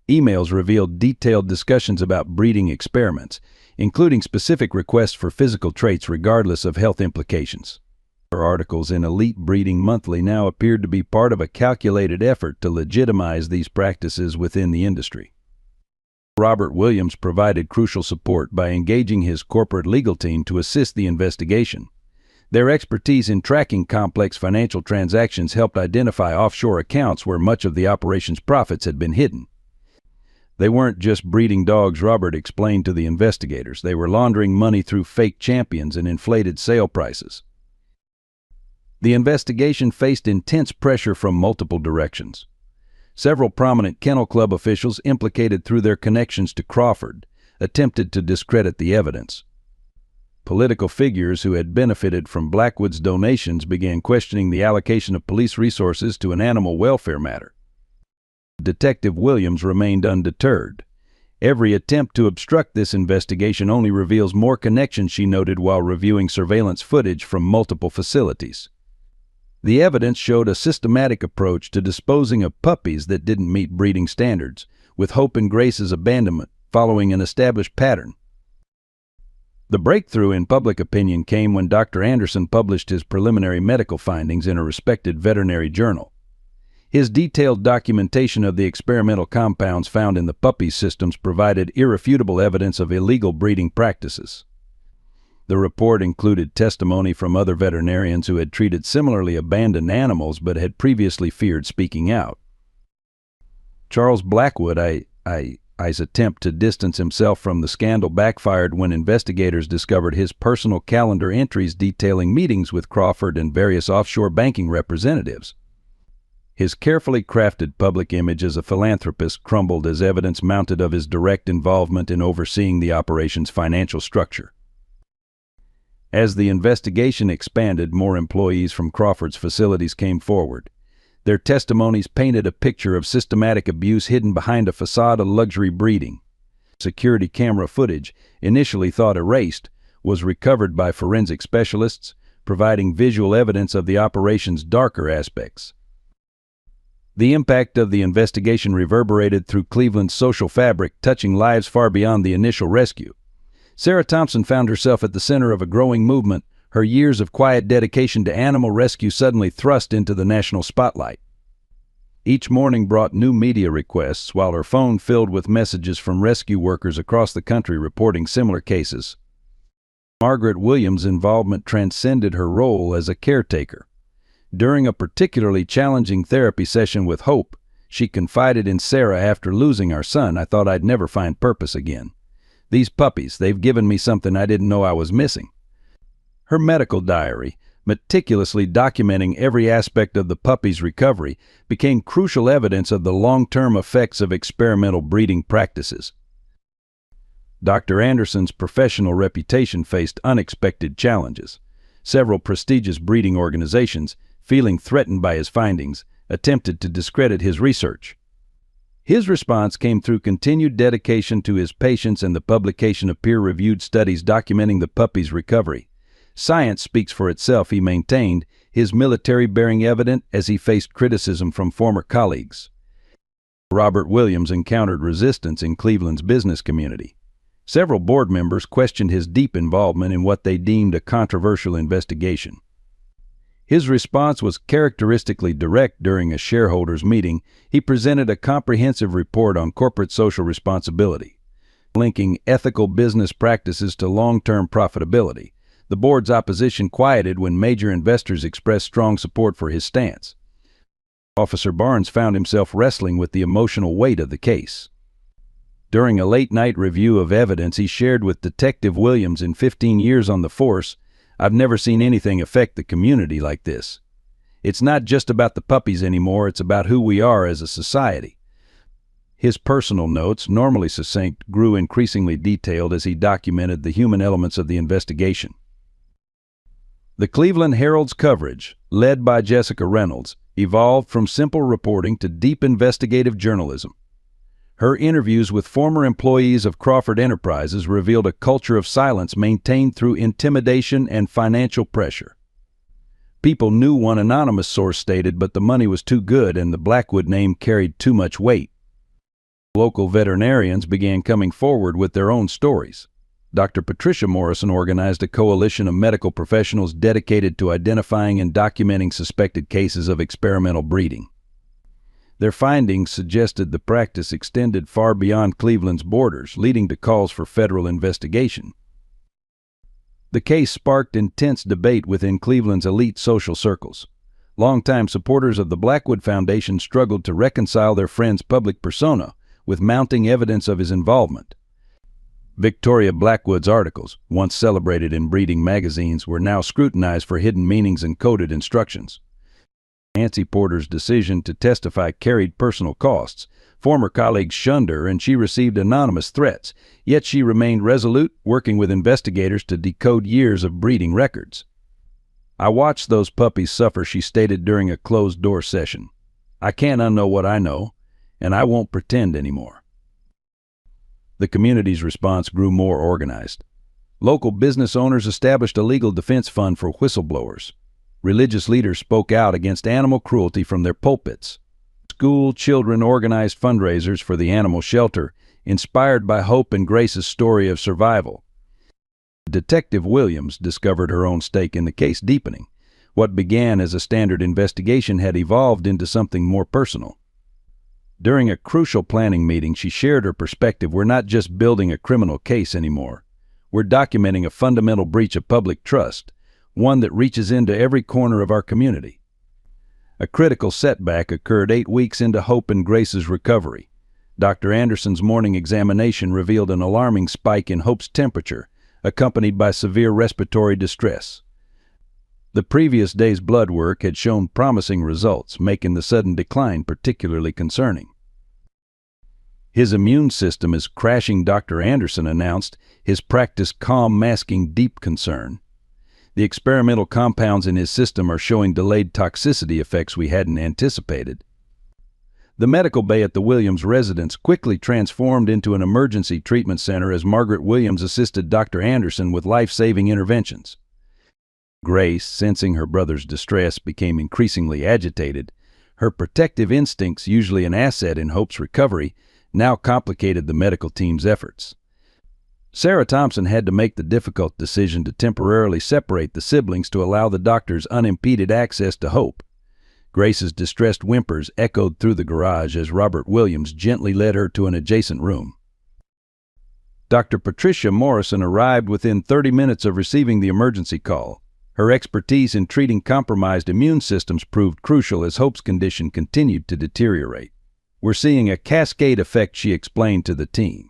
Emails revealed detailed discussions about breeding experiments, including specific requests for physical traits regardless of health implications. Her articles in Elite Breeding Monthly now appeared to be part of a calculated effort to legitimize these practices within the industry. Robert Williams provided crucial support by engaging his corporate legal team to assist the investigation. Their expertise in tracking complex financial transactions helped identify offshore accounts where much of the operation's profits had been hidden. "They weren't just breeding dogs," Robert explained to the investigators. "They were laundering money through fake champions and inflated sale prices." The investigation faced intense pressure from multiple directions. Several prominent Kennel Club officials, implicated through their connections to Crawford, attempted to discredit the evidence. Political figures who had benefited from Blackwood's donations began questioning the allocation of police resources to an animal welfare matter. Detective Williams remained undeterred. "Every attempt to obstruct this investigation only reveals more connections," she noted while reviewing surveillance footage from multiple facilities. The evidence showed a systematic approach to disposing of puppies that didn't meet breeding standards, with Hope and Grace's abandonment following an established pattern. The breakthrough in public opinion came when Dr. Anderson published his preliminary medical findings in a respected veterinary journal. His detailed documentation of the experimental compounds found in the Puppies systems provided irrefutable evidence of illegal breeding practices. The report included testimony from other veterinarians who had treated similarly abandoned animals but had previously feared speaking out. Charles Blackwood's attempt to distance himself from the scandal backfired when investigators discovered his personal calendar entries detailing meetings with Crawford and various offshore banking representatives. His carefully crafted public image as a philanthropist crumbled as evidence mounted of his direct involvement in overseeing the operation's financial structure. As the investigation expanded, more employees from Crawford's facilities came forward. Their testimonies painted a picture of systematic abuse hidden behind a facade of luxury breeding. Security camera footage, initially thought erased, was recovered by forensic specialists, providing visual evidence of the operation's darker aspects. The impact of the investigation reverberated through Cleveland's social fabric, touching lives far beyond the initial rescue. Sarah Thompson found herself at the center of a growing movement, her years of quiet dedication to animal rescue suddenly thrust into the national spotlight. Each morning brought new media requests, while her phone filled with messages from rescue workers across the country reporting similar cases. Margaret Williams' involvement transcended her role as a caretaker. During a particularly challenging therapy session with Hope, she confided in Sarah, "After losing our son, I thought I'd never find purpose again. These puppies, they've given me something I didn't know I was missing." Her medical diary, meticulously documenting every aspect of the puppy's recovery, became crucial evidence of the long-term effects of experimental breeding practices. Dr. Anderson's professional reputation faced unexpected challenges. Several prestigious breeding organizations, feeling threatened by his findings, attempted to discredit his research. His response came through continued dedication to his patients and the publication of peer-reviewed studies documenting the puppy's recovery. Science speaks for itself, he maintained, his military bearing evident as he faced criticism from former colleagues. Robert Williams encountered resistance in Cleveland's business community. Several board members questioned his deep involvement in what they deemed a controversial investigation. His response was characteristically direct. During a shareholders' meeting, he presented a comprehensive report on corporate social responsibility, linking ethical business practices to long-term profitability. The board's opposition quieted when major investors expressed strong support for his stance. Officer Barnes found himself wrestling with the emotional weight of the case. During a late-night review of evidence he shared with Detective Williams, "In 15 years on the force, I've never seen anything affect the community like this. It's not just about the puppies anymore, it's about who we are as a society." His personal notes, normally succinct, grew increasingly detailed as he documented the human elements of the investigation. The Cleveland Herald's coverage, led by Jessica Reynolds, evolved from simple reporting to deep investigative journalism. Her interviews with former employees of Crawford Enterprises revealed a culture of silence maintained through intimidation and financial pressure. People knew, one anonymous source stated, but the money was too good and the Blackwood name carried too much weight. Local veterinarians began coming forward with their own stories. Dr. Patricia Morrison organized a coalition of medical professionals dedicated to identifying and documenting suspected cases of experimental breeding. Their findings suggested the practice extended far beyond Cleveland's borders, leading to calls for federal investigation. The case sparked intense debate within Cleveland's elite social circles. Longtime supporters of the Blackwood Foundation struggled to reconcile their friend's public persona with mounting evidence of his involvement. Victoria Blackwood's articles, once celebrated in breeding magazines, were now scrutinized for hidden meanings and coded instructions. Nancy Porter's decision to testify carried personal costs. Former colleagues shunned her and she received anonymous threats, yet she remained resolute, working with investigators to decode years of breeding records. "I watched those puppies suffer," she stated during a closed-door session. "I can't unknow what I know, and I won't pretend anymore." The community's response grew more organized. Local business owners established a legal defense fund for whistleblowers. Religious leaders spoke out against animal cruelty from their pulpits. School children organized fundraisers for the animal shelter, inspired by Hope and Grace's story of survival. Detective Williams discovered her own stake in the case deepening. What began as a standard investigation had evolved into something more personal. During a crucial planning meeting, she shared her perspective. "We're not just building a criminal case anymore. We're documenting a fundamental breach of public trust, one that reaches into every corner of our community." A critical setback occurred 8 weeks into Hope and Grace's recovery. Dr. Anderson's morning examination revealed an alarming spike in Hope's temperature, accompanied by severe respiratory distress. The previous day's blood work had shown promising results, making the sudden decline particularly concerning. "His immune system is crashing," Dr. Anderson announced, his practice calm masking deep concern. "The experimental compounds in his system are showing delayed toxicity effects we hadn't anticipated." The medical bay at the Williams residence quickly transformed into an emergency treatment center as Margaret Williams assisted Dr. Anderson with life-saving interventions. Grace, sensing her brother's distress, became increasingly agitated. Her protective instincts, usually an asset in Hope's recovery, now complicated the medical team's efforts. Sarah Thompson had to make the difficult decision to temporarily separate the siblings to allow the doctors unimpeded access to Hope. Grace's distressed whimpers echoed through the garage as Robert Williams gently led her to an adjacent room. Dr. Patricia Morrison arrived within 30 minutes of receiving the emergency call. Her expertise in treating compromised immune systems proved crucial as Hope's condition continued to deteriorate. "We're seeing a cascade effect," she explained to the team.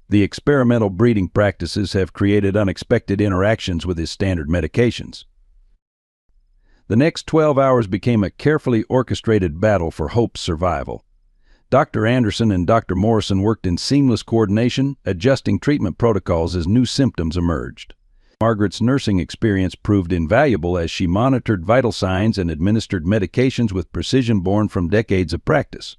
"The experimental breeding practices have created unexpected interactions with his standard medications. The next 12 hours became a carefully orchestrated battle for Hope's survival. Dr. Anderson and Dr. Morrison worked in seamless coordination, adjusting treatment protocols as new symptoms emerged. Margaret's nursing experience proved invaluable as she monitored vital signs and administered medications with precision born from decades of practice.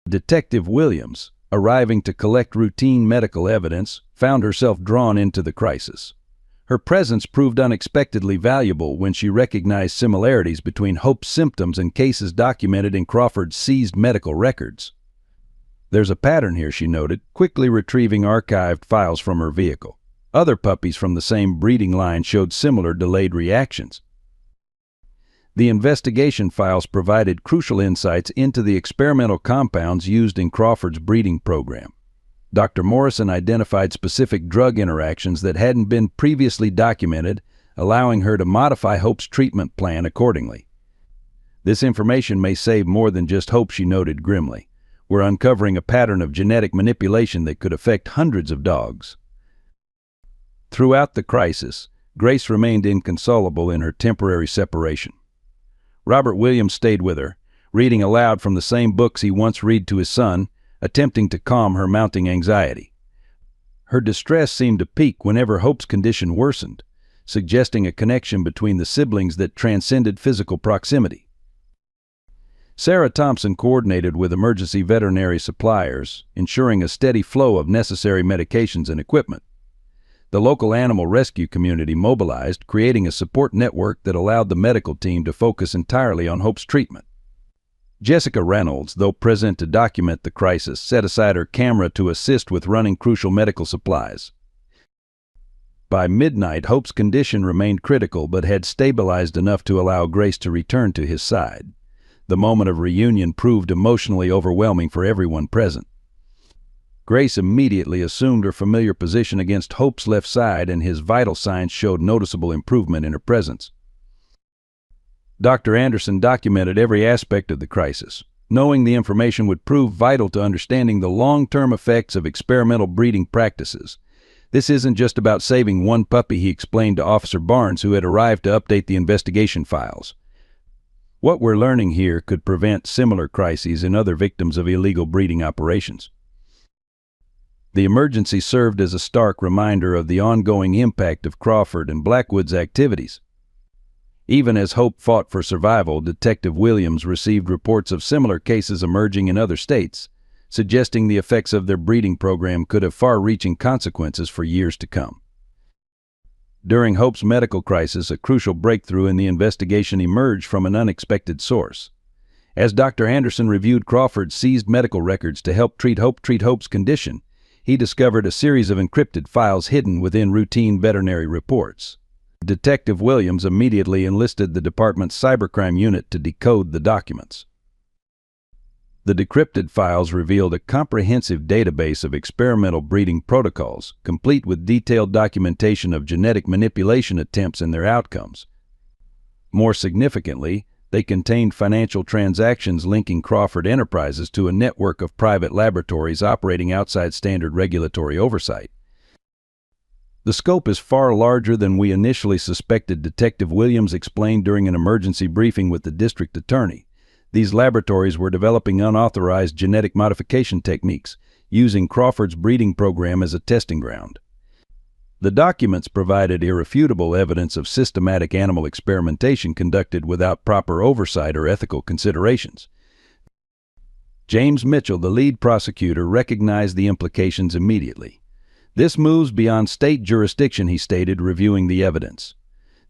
Detective Williams, arriving to collect routine medical evidence, found herself drawn into the crisis. Her presence proved unexpectedly valuable when she recognized similarities between Hope's symptoms and cases documented in Crawford's seized medical records. "There's a pattern here," she noted, quickly retrieving archived files from her vehicle. Other puppies from the same breeding line showed similar delayed reactions. The investigation files provided crucial insights into the experimental compounds used in Crawford's breeding program. Dr. Morrison identified specific drug interactions that hadn't been previously documented, allowing her to modify Hope's treatment plan accordingly. "This information may save more than just Hope," she noted grimly. "We're uncovering a pattern of genetic manipulation that could affect hundreds of dogs." Throughout the crisis, Grace remained inconsolable in her temporary separation. Robert Williams stayed with her, reading aloud from the same books he once read to his son, attempting to calm her mounting anxiety. Her distress seemed to peak whenever Hope's condition worsened, suggesting a connection between the siblings that transcended physical proximity. Sarah Thompson coordinated with emergency veterinary suppliers, ensuring a steady flow of necessary medications and equipment. The local animal rescue community mobilized, creating a support network that allowed the medical team to focus entirely on Hope's treatment. Jessica Reynolds, though present to document the crisis, set aside her camera to assist with running crucial medical supplies. By midnight, Hope's condition remained critical but had stabilized enough to allow Grace to return to his side. The moment of reunion proved emotionally overwhelming for everyone present. Grace immediately assumed her familiar position against Hope's left side, and his vital signs showed noticeable improvement in her presence. Dr. Anderson documented every aspect of the crisis, knowing the information would prove vital to understanding the long-term effects of experimental breeding practices. "This isn't just about saving one puppy," he explained to Officer Barnes, who had arrived to update the investigation files. "What we're learning here could prevent similar crises in other victims of illegal breeding operations." The emergency served as a stark reminder of the ongoing impact of Crawford and Blackwood's activities. Even as Hope fought for survival, Detective Williams received reports of similar cases emerging in other states, suggesting the effects of their breeding program could have far-reaching consequences for years to come. During Hope's medical crisis, a crucial breakthrough in the investigation emerged from an unexpected source. As Dr. Anderson reviewed Crawford's seized medical records to help treat Hope's condition, he discovered a series of encrypted files hidden within routine veterinary reports. Detective Williams immediately enlisted the department's cybercrime unit to decode the documents. The decrypted files revealed a comprehensive database of experimental breeding protocols, complete with detailed documentation of genetic manipulation attempts and their outcomes. More significantly, they contained financial transactions linking Crawford Enterprises to a network of private laboratories operating outside standard regulatory oversight. "The scope is far larger than we initially suspected," Detective Williams explained during an emergency briefing with the district attorney. "These laboratories were developing unauthorized genetic modification techniques, using Crawford's breeding program as a testing ground." The documents provided irrefutable evidence of systematic animal experimentation conducted without proper oversight or ethical considerations. James Mitchell, the lead prosecutor, recognized the implications immediately. "This moves beyond state jurisdiction," he stated, reviewing the evidence.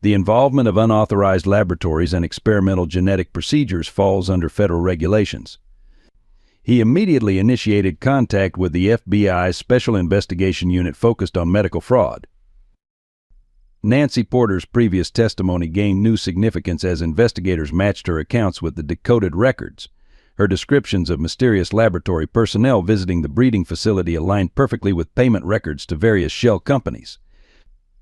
"The involvement of unauthorized laboratories and experimental genetic procedures falls under federal regulations." He immediately initiated contact with the FBI's Special Investigation Unit focused on medical fraud. Nancy Porter's previous testimony gained new significance as investigators matched her accounts with the decoded records. Her descriptions of mysterious laboratory personnel visiting the breeding facility aligned perfectly with payment records to various shell companies.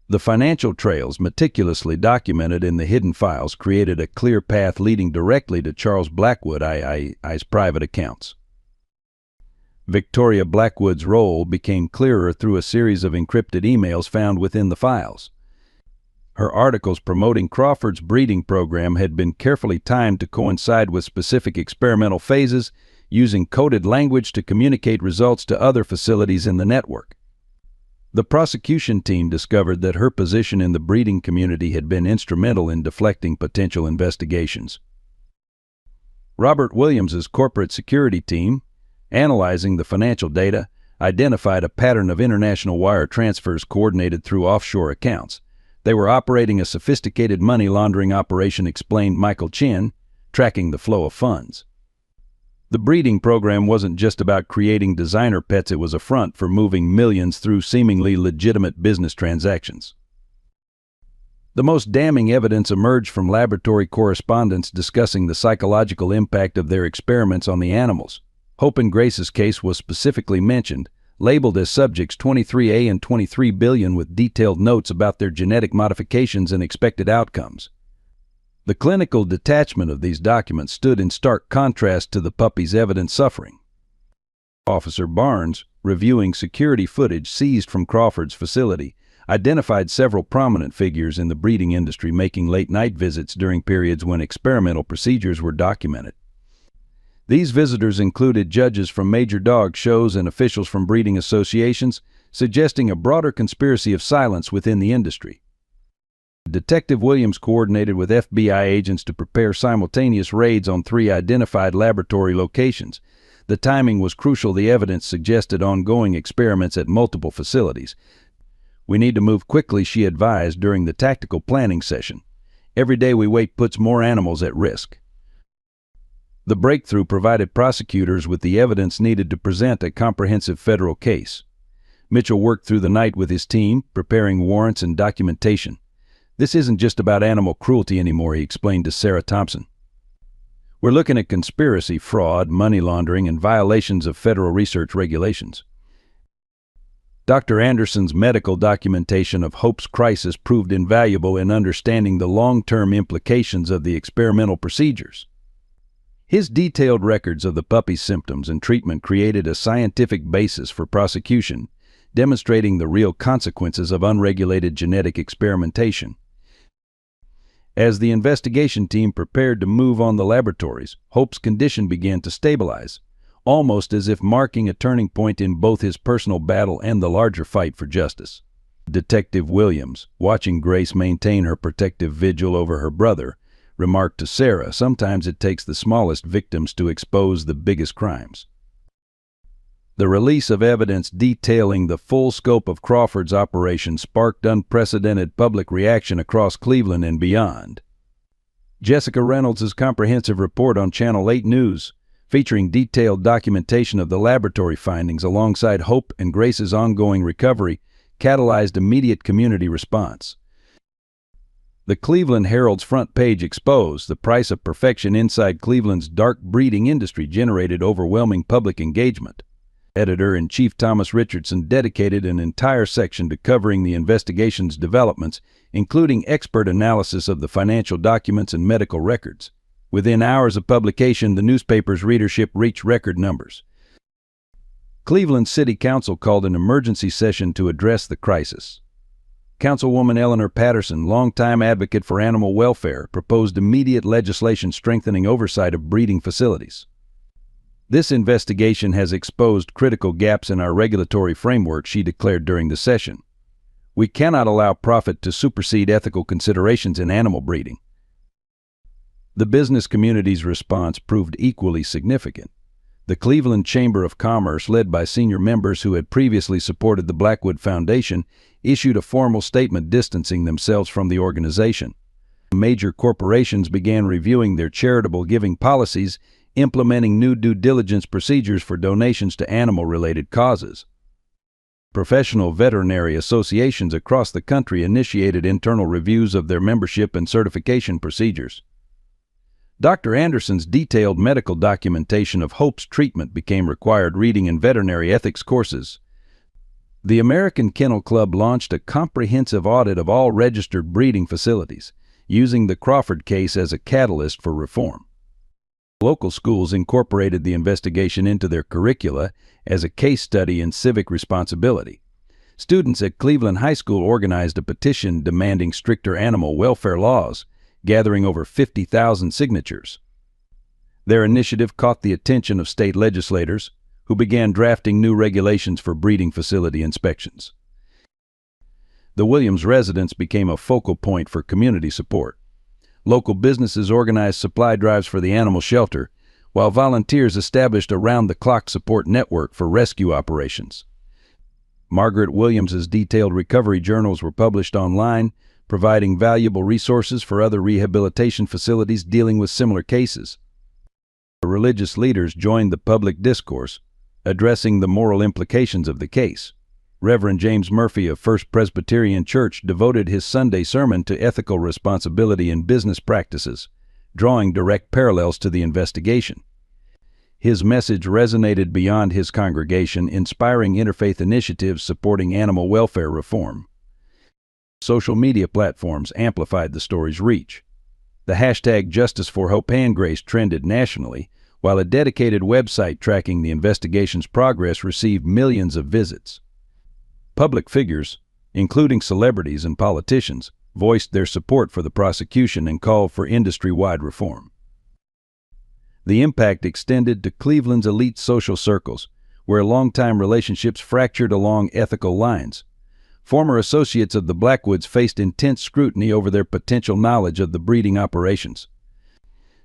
The financial trails, meticulously documented in the hidden files, created a clear path leading directly to Charles Blackwood's private accounts. Victoria Blackwood's role became clearer through a series of encrypted emails found within the files. Her articles promoting Crawford's breeding program had been carefully timed to coincide with specific experimental phases, using coded language to communicate results to other facilities in the network. The prosecution team discovered that her position in the breeding community had been instrumental in deflecting potential investigations. Robert Williams's corporate security team, analyzing the financial data, identified a pattern of international wire transfers coordinated through offshore accounts. They were operating a sophisticated money laundering operation, explained Michael Chin, tracking the flow of funds. The breeding program wasn't just about creating designer pets, it was a front for moving millions through seemingly legitimate business transactions. The most damning evidence emerged from laboratory correspondence discussing the psychological impact of their experiments on the animals. Hope and Grace's case was specifically mentioned, labeled as subjects 23A and 23 billion with detailed notes about their genetic modifications and expected outcomes. The clinical detachment of these documents stood in stark contrast to the puppy's evident suffering. Officer Barnes, reviewing security footage seized from Crawford's facility, identified several prominent figures in the breeding industry making late-night visits during periods when experimental procedures were documented. These visitors included judges from major dog shows and officials from breeding associations, suggesting a broader conspiracy of silence within the industry. Detective Williams coordinated with FBI agents to prepare simultaneous raids on 3 identified laboratory locations. The timing was crucial. The evidence suggested ongoing experiments at multiple facilities. "We need to move quickly," she advised during the tactical planning session. "Every day we wait puts more animals at risk." The breakthrough provided prosecutors with the evidence needed to present a comprehensive federal case. Mitchell worked through the night with his team, preparing warrants and documentation. "This isn't just about animal cruelty anymore," he explained to Sarah Thompson. "We're looking at conspiracy, fraud, money laundering, and violations of federal research regulations." Dr. Anderson's medical documentation of Hope's crisis proved invaluable in understanding the long-term implications of the experimental procedures. His detailed records of the puppy's symptoms and treatment created a scientific basis for prosecution, demonstrating the real consequences of unregulated genetic experimentation. As the investigation team prepared to move on the laboratories, Hope's condition began to stabilize, almost as if marking a turning point in both his personal battle and the larger fight for justice. Detective Williams, watching Grace maintain her protective vigil over her brother, remarked to Sarah, "Sometimes it takes the smallest victims to expose the biggest crimes." The release of evidence detailing the full scope of Crawford's operation sparked unprecedented public reaction across Cleveland and beyond. Jessica Reynolds' comprehensive report on Channel 8 News, featuring detailed documentation of the laboratory findings alongside Hope and Grace's ongoing recovery, catalyzed immediate community response. The Cleveland Herald's front page exposed the price of perfection inside Cleveland's dark breeding industry generated overwhelming public engagement. Editor-in-Chief Thomas Richardson dedicated an entire section to covering the investigation's developments, including expert analysis of the financial documents and medical records. Within hours of publication, the newspaper's readership reached record numbers. Cleveland City Council called an emergency session to address the crisis. Councilwoman Eleanor Patterson, longtime advocate for animal welfare, proposed immediate legislation strengthening oversight of breeding facilities. "This investigation has exposed critical gaps in our regulatory framework," she declared during the session. "We cannot allow profit to supersede ethical considerations in animal breeding." The business community's response proved equally significant. The Cleveland Chamber of Commerce, led by senior members who had previously supported the Blackwood Foundation, issued a formal statement distancing themselves from the organization. Major corporations began reviewing their charitable giving policies, implementing new due diligence procedures for donations to animal-related causes. Professional veterinary associations across the country initiated internal reviews of their membership and certification procedures. Dr. Anderson's detailed medical documentation of Hope's treatment became required reading in veterinary ethics courses. The American Kennel Club launched a comprehensive audit of all registered breeding facilities, using the Crawford case as a catalyst for reform. Local schools incorporated the investigation into their curricula as a case study in civic responsibility. students at Cleveland High School organized a petition demanding stricter animal welfare laws, gathering over 50,000 signatures. Their initiative caught the attention of state legislators, who began drafting new regulations for breeding facility inspections. The Williams residence became a focal point for community support. Local businesses organized supply drives for the animal shelter, while volunteers established a round-the-clock support network for rescue operations. Margaret Williams's detailed recovery journals were published online, providing valuable resources for other rehabilitation facilities dealing with similar cases. The religious leaders joined the public discourse, addressing the moral implications of the case. Reverend James Murphy of First Presbyterian Church devoted his Sunday sermon to ethical responsibility in business practices, drawing direct parallels to the investigation. His message resonated beyond his congregation, inspiring interfaith initiatives supporting animal welfare reform. Social media platforms amplified the story's reach. The hashtag Justice for Hope and Grace trended nationally, while a dedicated website tracking the investigation's progress received millions of visits. Public figures, including celebrities and politicians, voiced their support for the prosecution and called for industry-wide reform. The impact extended to Cleveland's elite social circles, where longtime relationships fractured along ethical lines. Former associates of the Blackwoods faced intense scrutiny over their potential knowledge of the breeding operations.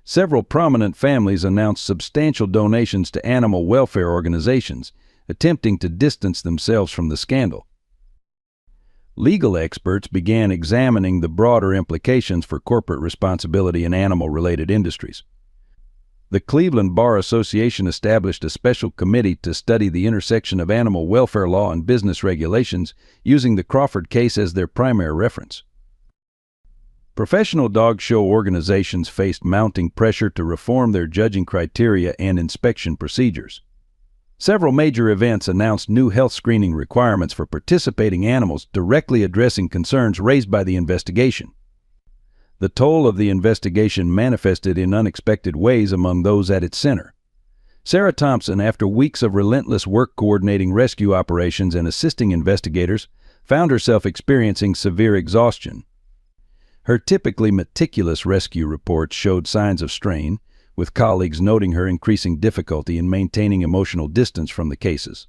Several prominent families announced substantial donations to animal welfare organizations, attempting to distance themselves from the scandal. Legal experts began examining the broader implications for corporate responsibility in animal-related industries. The Cleveland Bar Association established a special committee to study the intersection of animal welfare law and business regulations, using the Crawford case as their primary reference. Professional dog show organizations faced mounting pressure to reform their judging criteria and inspection procedures. Several major events announced new health screening requirements for participating animals, directly addressing concerns raised by the investigation. The toll of the investigation manifested in unexpected ways among those at its center. Sarah Thompson, after weeks of relentless work coordinating rescue operations and assisting investigators, found herself experiencing severe exhaustion. Her typically meticulous rescue reports showed signs of strain, with colleagues noting her increasing difficulty in maintaining emotional distance from the cases.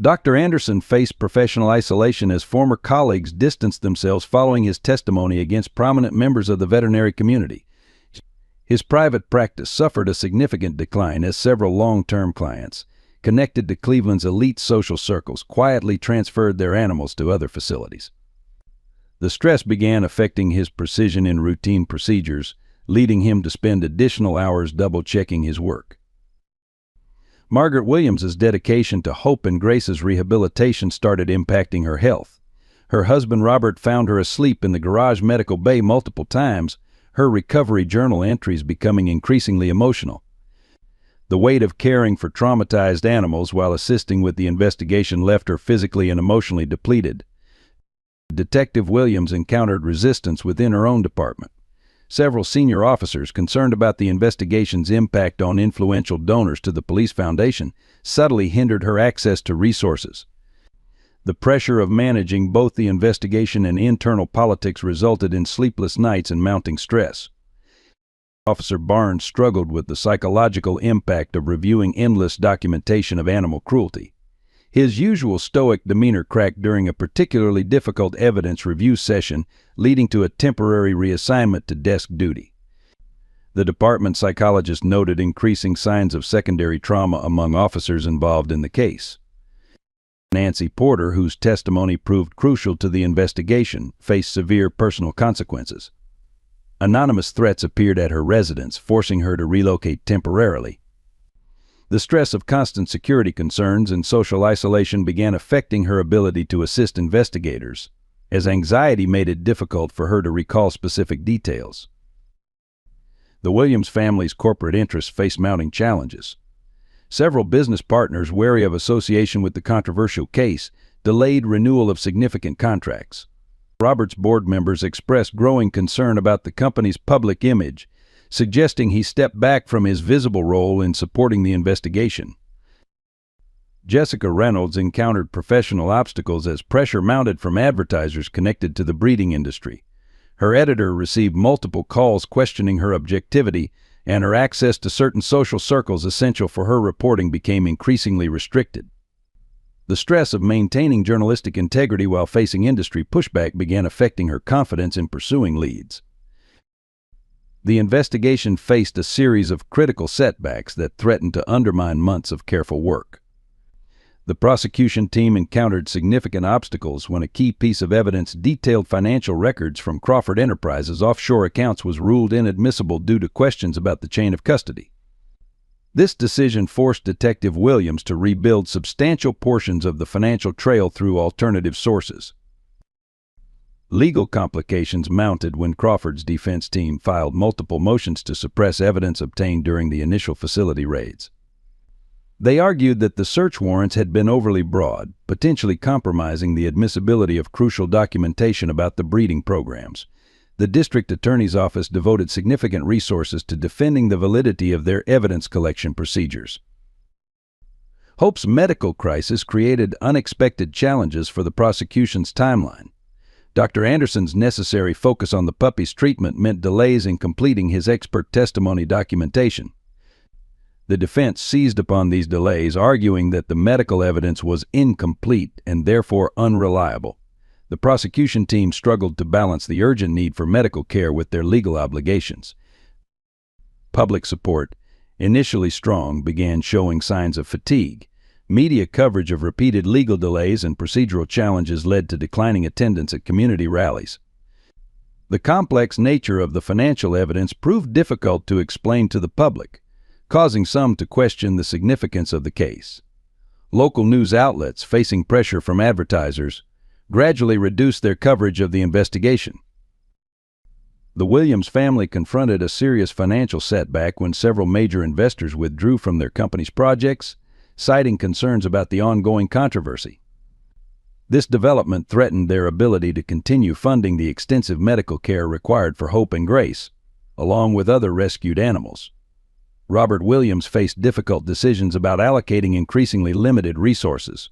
Dr. Anderson faced professional isolation as former colleagues distanced themselves following his testimony against prominent members of the veterinary community. His private practice suffered a significant decline as several long-term clients, connected to Cleveland's elite social circles, quietly transferred their animals to other facilities. The stress began affecting his precision in routine procedures, leading him to spend additional hours double-checking his work. Margaret Williams's dedication to Hope and Grace's rehabilitation started impacting her health. Her husband Robert found her asleep in the garage medical bay multiple times, her recovery journal entries becoming increasingly emotional. The weight of caring for traumatized animals while assisting with the investigation left her physically and emotionally depleted. Detective Williams encountered resistance within her own department. Several senior officers, concerned about the investigation's impact on influential donors to the police foundation, subtly hindered her access to resources. The pressure of managing both the investigation and internal politics resulted in sleepless nights and mounting stress. Officer Barnes struggled with the psychological impact of reviewing endless documentation of animal cruelty. His usual stoic demeanor cracked during a particularly difficult evidence review session, leading to a temporary reassignment to desk duty. The department psychologist noted increasing signs of secondary trauma among officers involved in the case. Nancy Porter, whose testimony proved crucial to the investigation, faced severe personal consequences. Anonymous threats appeared at her residence, forcing her to relocate temporarily. The stress of constant security concerns and social isolation began affecting her ability to assist investigators, as anxiety made it difficult for her to recall specific details. The Williams family's corporate interests faced mounting challenges. Several business partners, wary of association with the controversial case, delayed renewal of significant contracts. Robert's board members expressed growing concern about the company's public image, suggesting he stepped back from his visible role in supporting the investigation. Jessica Reynolds encountered professional obstacles as pressure mounted from advertisers connected to the breeding industry. Her editor received multiple calls questioning her objectivity, and her access to certain social circles essential for her reporting became increasingly restricted. The stress of maintaining journalistic integrity while facing industry pushback began affecting her confidence in pursuing leads. The investigation faced a series of critical setbacks that threatened to undermine months of careful work. The prosecution team encountered significant obstacles when a key piece of evidence, detailed financial records from Crawford Enterprises' offshore accounts, was ruled inadmissible due to questions about the chain of custody. This decision forced Detective Williams to rebuild substantial portions of the financial trail through alternative sources. Legal complications mounted when Crawford's defense team filed multiple motions to suppress evidence obtained during the initial facility raids. They argued that the search warrants had been overly broad, potentially compromising the admissibility of crucial documentation about the breeding programs. The district attorney's office devoted significant resources to defending the validity of their evidence collection procedures. Hope's medical crisis created unexpected challenges for the prosecution's timeline. Dr. Anderson's necessary focus on the puppy's treatment meant delays in completing his expert testimony documentation. The defense seized upon these delays, arguing that the medical evidence was incomplete and therefore unreliable. The prosecution team struggled to balance the urgent need for medical care with their legal obligations. Public support, initially strong, began showing signs of fatigue. Media coverage of repeated legal delays and procedural challenges led to declining attendance at community rallies. The complex nature of the financial evidence proved difficult to explain to the public, causing some to question the significance of the case. Local news outlets, facing pressure from advertisers, gradually reduced their coverage of the investigation. The Williams family confronted a serious financial setback when several major investors withdrew from their company's projects, citing concerns about the ongoing controversy. This development threatened their ability to continue funding the extensive medical care required for Hope and Grace, along with other rescued animals. Robert Williams faced difficult decisions about allocating increasingly limited resources.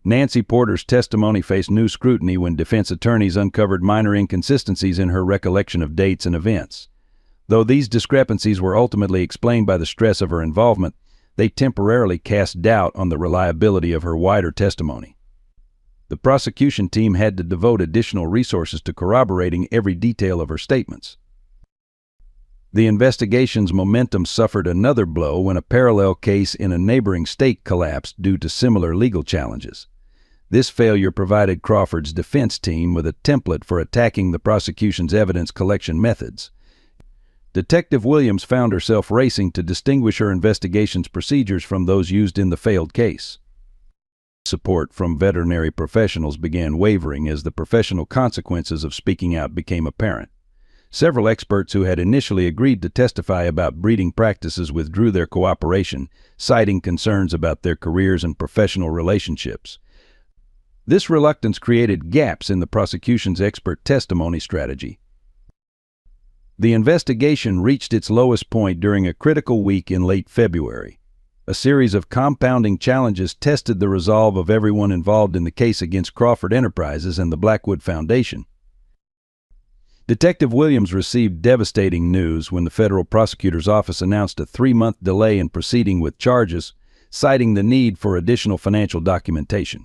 Nancy Porter's testimony faced new scrutiny when defense attorneys uncovered minor inconsistencies in her recollection of dates and events. Though these discrepancies were ultimately explained by the stress of her involvement, they temporarily cast doubt on the reliability of her wider testimony. The prosecution team had to devote additional resources to corroborating every detail of her statements. The investigation's momentum suffered another blow when a parallel case in a neighboring state collapsed due to similar legal challenges. This failure provided Crawford's defense team with a template for attacking the prosecution's evidence collection methods. Detective Williams found herself racing to distinguish her investigation's procedures from those used in the failed case. Support from veterinary professionals began wavering as the professional consequences of speaking out became apparent. Several experts who had initially agreed to testify about breeding practices withdrew their cooperation, citing concerns about their careers and professional relationships. This reluctance created gaps in the prosecution's expert testimony strategy. The investigation reached its lowest point during a critical week in late February. A series of compounding challenges tested the resolve of everyone involved in the case against Crawford Enterprises and the Blackwood Foundation. Detective Williams received devastating news when the federal prosecutor's office announced a 3-month delay in proceeding with charges, citing the need for additional financial documentation.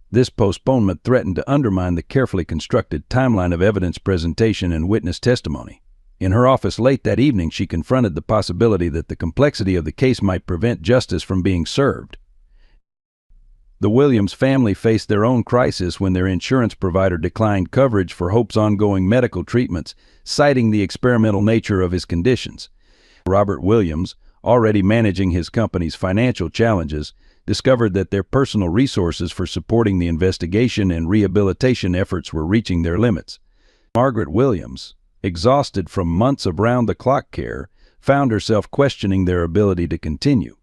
This postponement threatened to undermine the carefully constructed timeline of evidence presentation and witness testimony. In her office late that evening, she confronted the possibility that the complexity of the case might prevent justice from being served. The Williams family faced their own crisis when their insurance provider declined coverage for Hope's ongoing medical treatments, citing the experimental nature of his conditions. Robert Williams, already managing his company's financial challenges, discovered that their personal resources for supporting the investigation and rehabilitation efforts were reaching their limits. Margaret Williams, exhausted from months of round-the-clock care, found herself questioning their ability to continue.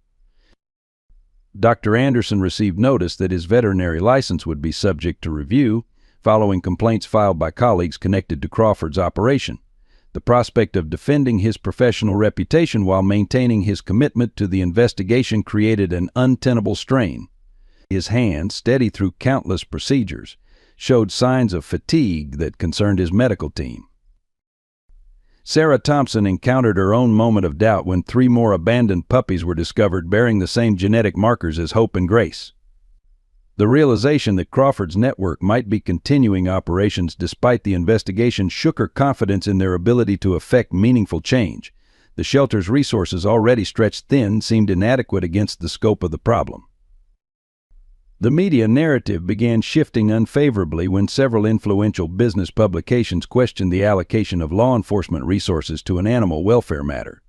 Dr. Anderson received notice that his veterinary license would be subject to review, following complaints filed by colleagues connected to Crawford's operation. The prospect of defending his professional reputation while maintaining his commitment to the investigation created an untenable strain. His hand, steady through countless procedures, showed signs of fatigue that concerned his medical team. Sarah Thompson encountered her own moment of doubt when 3 more abandoned puppies were discovered bearing the same genetic markers as Hope and Grace. The realization that Crawford's network might be continuing operations despite the investigation shook her confidence in their ability to effect meaningful change. The shelter's resources, already stretched thin, seemed inadequate against the scope of the problem. The media narrative began shifting unfavorably when several influential business publications questioned the allocation of law enforcement resources to an animal welfare matter.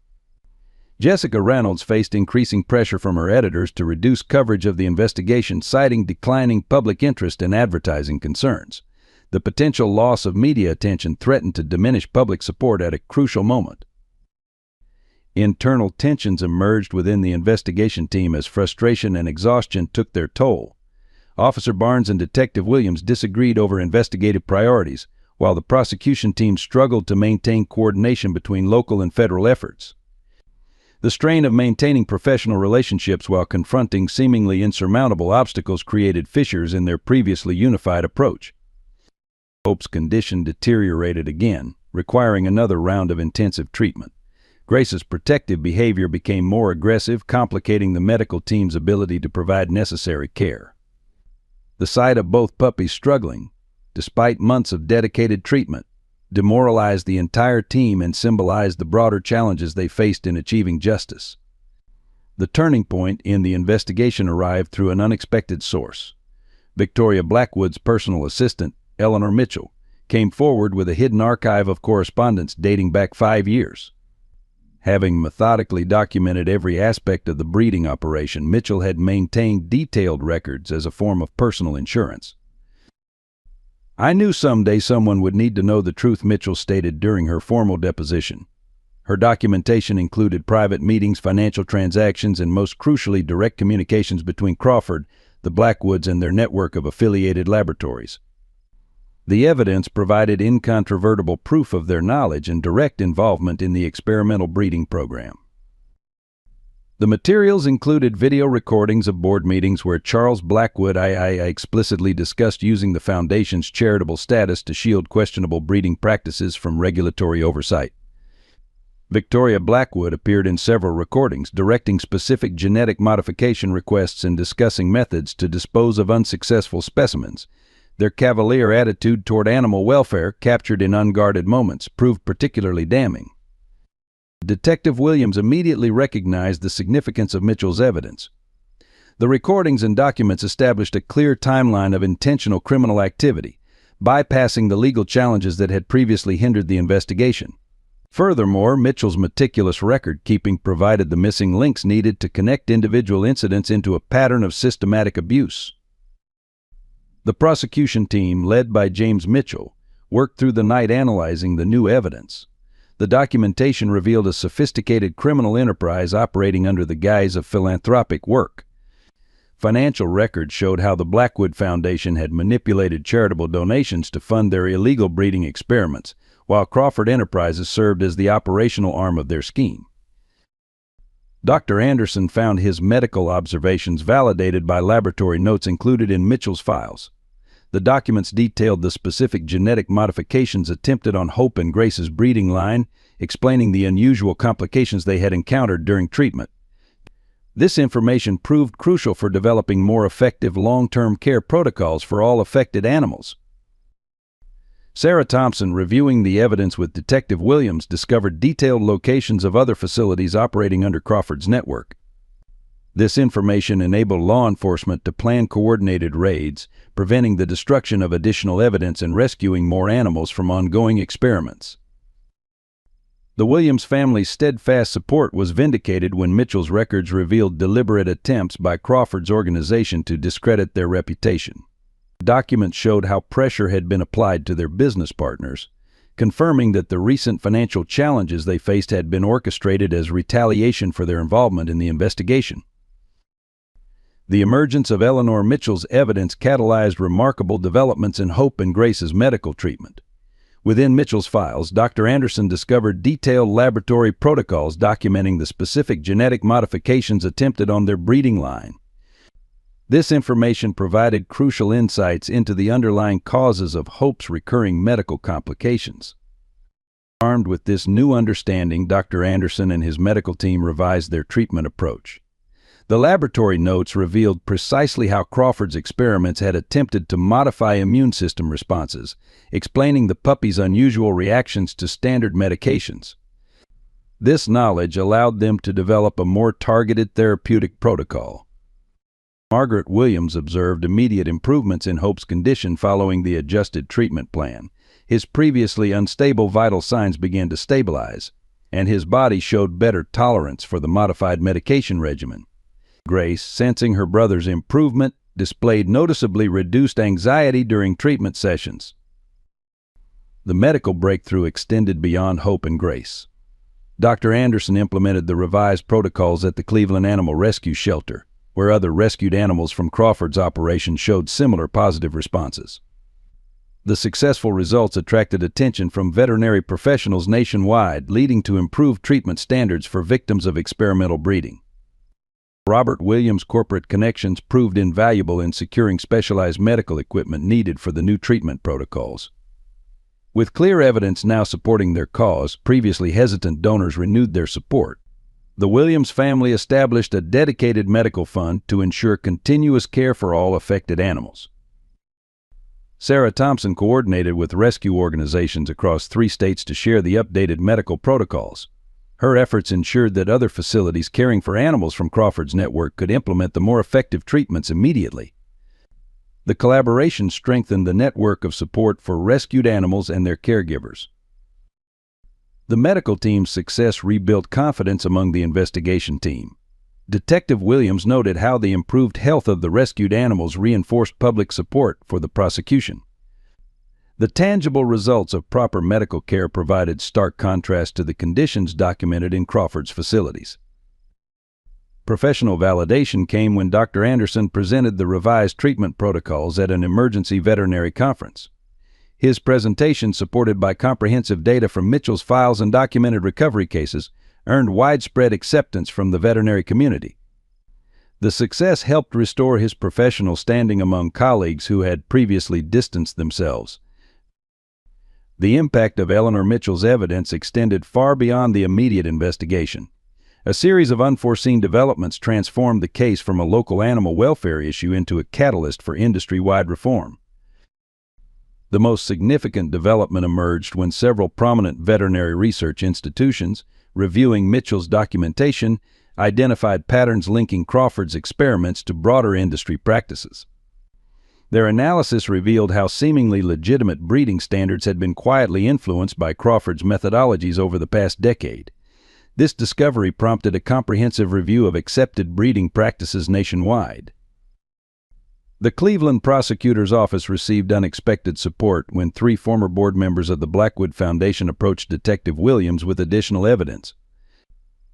Jessica Reynolds faced increasing pressure from her editors to reduce coverage of the investigation, citing declining public interest and advertising concerns. The potential loss of media attention threatened to diminish public support at a crucial moment. Internal tensions emerged within the investigation team as frustration and exhaustion took their toll. Officer Barnes and Detective Williams disagreed over investigative priorities, while the prosecution team struggled to maintain coordination between local and federal efforts. The strain of maintaining professional relationships while confronting seemingly insurmountable obstacles created fissures in their previously unified approach. Hope's condition deteriorated again, requiring another round of intensive treatment. Grace's protective behavior became more aggressive, complicating the medical team's ability to provide necessary care. The sight of both puppies struggling, despite months of dedicated treatment, demoralized the entire team and symbolized the broader challenges they faced in achieving justice. The turning point in the investigation arrived through an unexpected source. Victoria Blackwood's personal assistant, Eleanor Mitchell, came forward with a hidden archive of correspondence dating back 5 years. Having methodically documented every aspect of the breeding operation, Mitchell had maintained detailed records as a form of personal insurance. "I knew someday someone would need to know the truth," Mitchell stated during her formal deposition. Her documentation included private meetings, financial transactions, and most crucially, direct communications between Crawford, the Blackwoods, and their network of affiliated laboratories. The evidence provided incontrovertible proof of their knowledge and direct involvement in the experimental breeding program. The materials included video recordings of board meetings where Charles Blackwood II explicitly discussed using the Foundation's charitable status to shield questionable breeding practices from regulatory oversight. Victoria Blackwood appeared in several recordings, directing specific genetic modification requests and discussing methods to dispose of unsuccessful specimens. Their cavalier attitude toward animal welfare, captured in unguarded moments, proved particularly damning. Detective Williams immediately recognized the significance of Mitchell's evidence. The recordings and documents established a clear timeline of intentional criminal activity, bypassing the legal challenges that had previously hindered the investigation. Furthermore, Mitchell's meticulous record-keeping provided the missing links needed to connect individual incidents into a pattern of systematic abuse. The prosecution team, led by James Mitchell, worked through the night analyzing the new evidence. The documentation revealed a sophisticated criminal enterprise operating under the guise of philanthropic work. Financial records showed how the Blackwood Foundation had manipulated charitable donations to fund their illegal breeding experiments, while Crawford Enterprises served as the operational arm of their scheme. Dr. Anderson found his medical observations validated by laboratory notes included in Mitchell's files. The documents detailed the specific genetic modifications attempted on Hope and Grace's breeding line, explaining the unusual complications they had encountered during treatment. This information proved crucial for developing more effective long-term care protocols for all affected animals. Sarah Thompson, reviewing the evidence with Detective Williams, discovered detailed locations of other facilities operating under Crawford's network. This information enabled law enforcement to plan coordinated raids, preventing the destruction of additional evidence and rescuing more animals from ongoing experiments. The Williams family's steadfast support was vindicated when Mitchell's records revealed deliberate attempts by Crawford's organization to discredit their reputation. Documents showed how pressure had been applied to their business partners, confirming that the recent financial challenges they faced had been orchestrated as retaliation for their involvement in the investigation. The emergence of Eleanor Mitchell's evidence catalyzed remarkable developments in Hope and Grace's medical treatment. Within Mitchell's files, Dr. Anderson discovered detailed laboratory protocols documenting the specific genetic modifications attempted on their breeding line. This information provided crucial insights into the underlying causes of Hope's recurring medical complications. Armed with this new understanding, Dr. Anderson and his medical team revised their treatment approach. The laboratory notes revealed precisely how Crawford's experiments had attempted to modify immune system responses, explaining the puppy's unusual reactions to standard medications. This knowledge allowed them to develop a more targeted therapeutic protocol. Margaret Williams observed immediate improvements in Hope's condition following the adjusted treatment plan. His previously unstable vital signs began to stabilize, and his body showed better tolerance for the modified medication regimen. Grace, sensing her brother's improvement, displayed noticeably reduced anxiety during treatment sessions. The medical breakthrough extended beyond Hope and Grace. Dr. Anderson implemented the revised protocols at the Cleveland Animal Rescue Shelter, where other rescued animals from Crawford's operation showed similar positive responses. The successful results attracted attention from veterinary professionals nationwide, leading to improved treatment standards for victims of experimental breeding. Robert Williams' corporate connections proved invaluable in securing specialized medical equipment needed for the new treatment protocols. With clear evidence now supporting their cause, previously hesitant donors renewed their support. The Williams family established a dedicated medical fund to ensure continuous care for all affected animals. Sarah Thompson coordinated with rescue organizations across 3 states to share the updated medical protocols. Her efforts ensured that other facilities caring for animals from Crawford's network could implement the more effective treatments immediately. The collaboration strengthened the network of support for rescued animals and their caregivers. The medical team's success rebuilt confidence among the investigation team. Detective Williams noted how the improved health of the rescued animals reinforced public support for the prosecution. The tangible results of proper medical care provided stark contrast to the conditions documented in Crawford's facilities. Professional validation came when Dr. Anderson presented the revised treatment protocols at an emergency veterinary conference. His presentation, supported by comprehensive data from Mitchell's files and documented recovery cases, earned widespread acceptance from the veterinary community. The success helped restore his professional standing among colleagues who had previously distanced themselves. The impact of Eleanor Mitchell's evidence extended far beyond the immediate investigation. A series of unforeseen developments transformed the case from a local animal welfare issue into a catalyst for industry-wide reform. The most significant development emerged when several prominent veterinary research institutions, reviewing Mitchell's documentation, identified patterns linking Crawford's experiments to broader industry practices. Their analysis revealed how seemingly legitimate breeding standards had been quietly influenced by Crawford's methodologies over the past decade. This discovery prompted a comprehensive review of accepted breeding practices nationwide. The Cleveland prosecutor's office received unexpected support when 3 former board members of the Blackwood Foundation approached Detective Williams with additional evidence.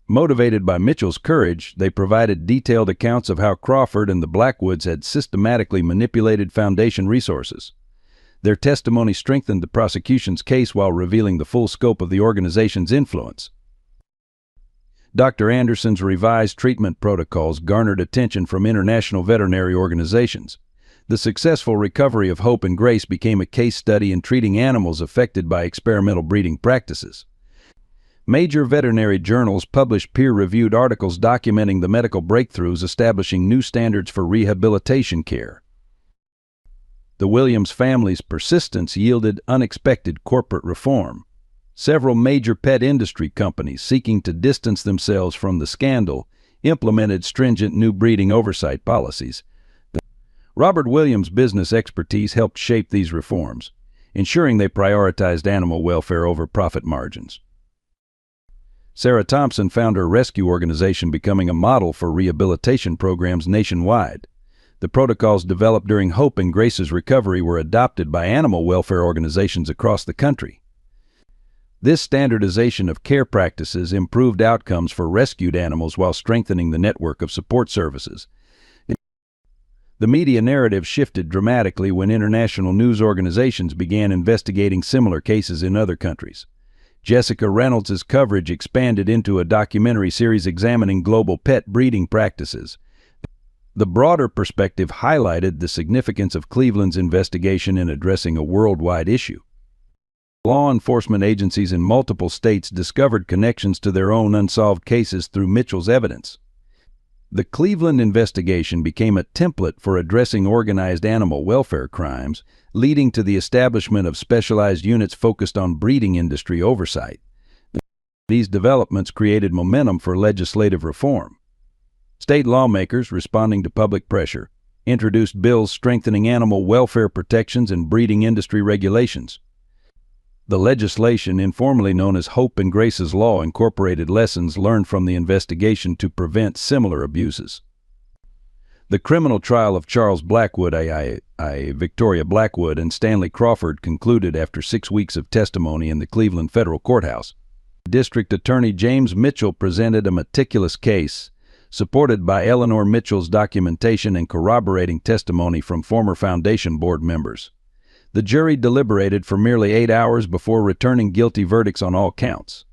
Motivated by Mitchell's courage, they provided detailed accounts of how Crawford and the Blackwoods had systematically manipulated Foundation resources. Their testimony strengthened the prosecution's case while revealing the full scope of the organization's influence. Dr. Anderson's revised treatment protocols garnered attention from international veterinary organizations. The successful recovery of Hope and Grace became a case study in treating animals affected by experimental breeding practices. Major veterinary journals published peer-reviewed articles documenting the medical breakthroughs, establishing new standards for rehabilitation care. The Williams family's persistence yielded unexpected corporate reform. Several major pet industry companies, seeking to distance themselves from the scandal, implemented stringent new breeding oversight policies. Robert Williams' business expertise helped shape these reforms, ensuring they prioritized animal welfare over profit margins. Sarah Thompson found her rescue organization becoming a model for rehabilitation programs nationwide. The protocols developed during Hope and Grace's recovery were adopted by animal welfare organizations across the country. This standardization of care practices improved outcomes for rescued animals while strengthening the network of support services. The media narrative shifted dramatically when international news organizations began investigating similar cases in other countries. Jessica Reynolds' coverage expanded into a documentary series examining global pet breeding practices. The broader perspective highlighted the significance of Cleveland's investigation in addressing a worldwide issue. Law enforcement agencies in multiple states discovered connections to their own unsolved cases through Mitchell's evidence. The Cleveland investigation became a template for addressing organized animal welfare crimes, leading to the establishment of specialized units focused on breeding industry oversight. These developments created momentum for legislative reform. State lawmakers, responding to public pressure, introduced bills strengthening animal welfare protections and breeding industry regulations. The legislation, informally known as Hope and Grace's Law, incorporated lessons learned from the investigation to prevent similar abuses. The criminal trial of Charles Blackwood, Victoria Blackwood, and Stanley Crawford concluded after 6 weeks of testimony in the Cleveland Federal Courthouse. District Attorney James Mitchell presented a meticulous case, supported by Eleanor Mitchell's documentation and corroborating testimony from former Foundation Board members. The jury deliberated for merely 8 hours before returning guilty verdicts on all counts.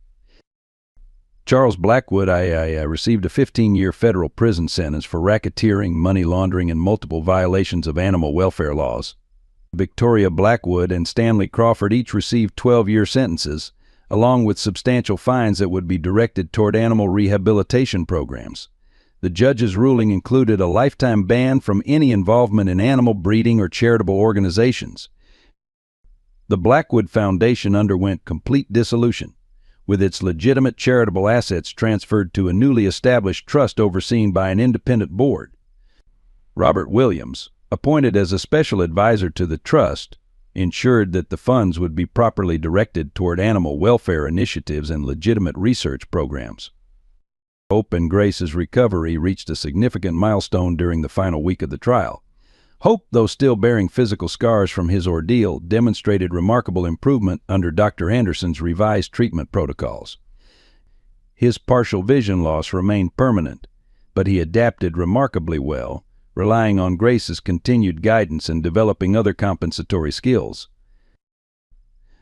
Charles Blackwood received a 15-year federal prison sentence for racketeering, money laundering, and multiple violations of animal welfare laws. Victoria Blackwood and Stanley Crawford each received 12-year sentences, along with substantial fines that would be directed toward animal rehabilitation programs. The judge's ruling included a lifetime ban from any involvement in animal breeding or charitable organizations. The Blackwood Foundation underwent complete dissolution, with its legitimate charitable assets transferred to a newly established trust overseen by an independent board. Robert Williams, appointed as a special advisor to the trust, ensured that the funds would be properly directed toward animal welfare initiatives and legitimate research programs. Hope and Grace's recovery reached a significant milestone during the final week of the trial. Hope, though still bearing physical scars from his ordeal, demonstrated remarkable improvement under Dr. Anderson's revised treatment protocols. His partial vision loss remained permanent, but he adapted remarkably well, relying on Grace's continued guidance and developing other compensatory skills.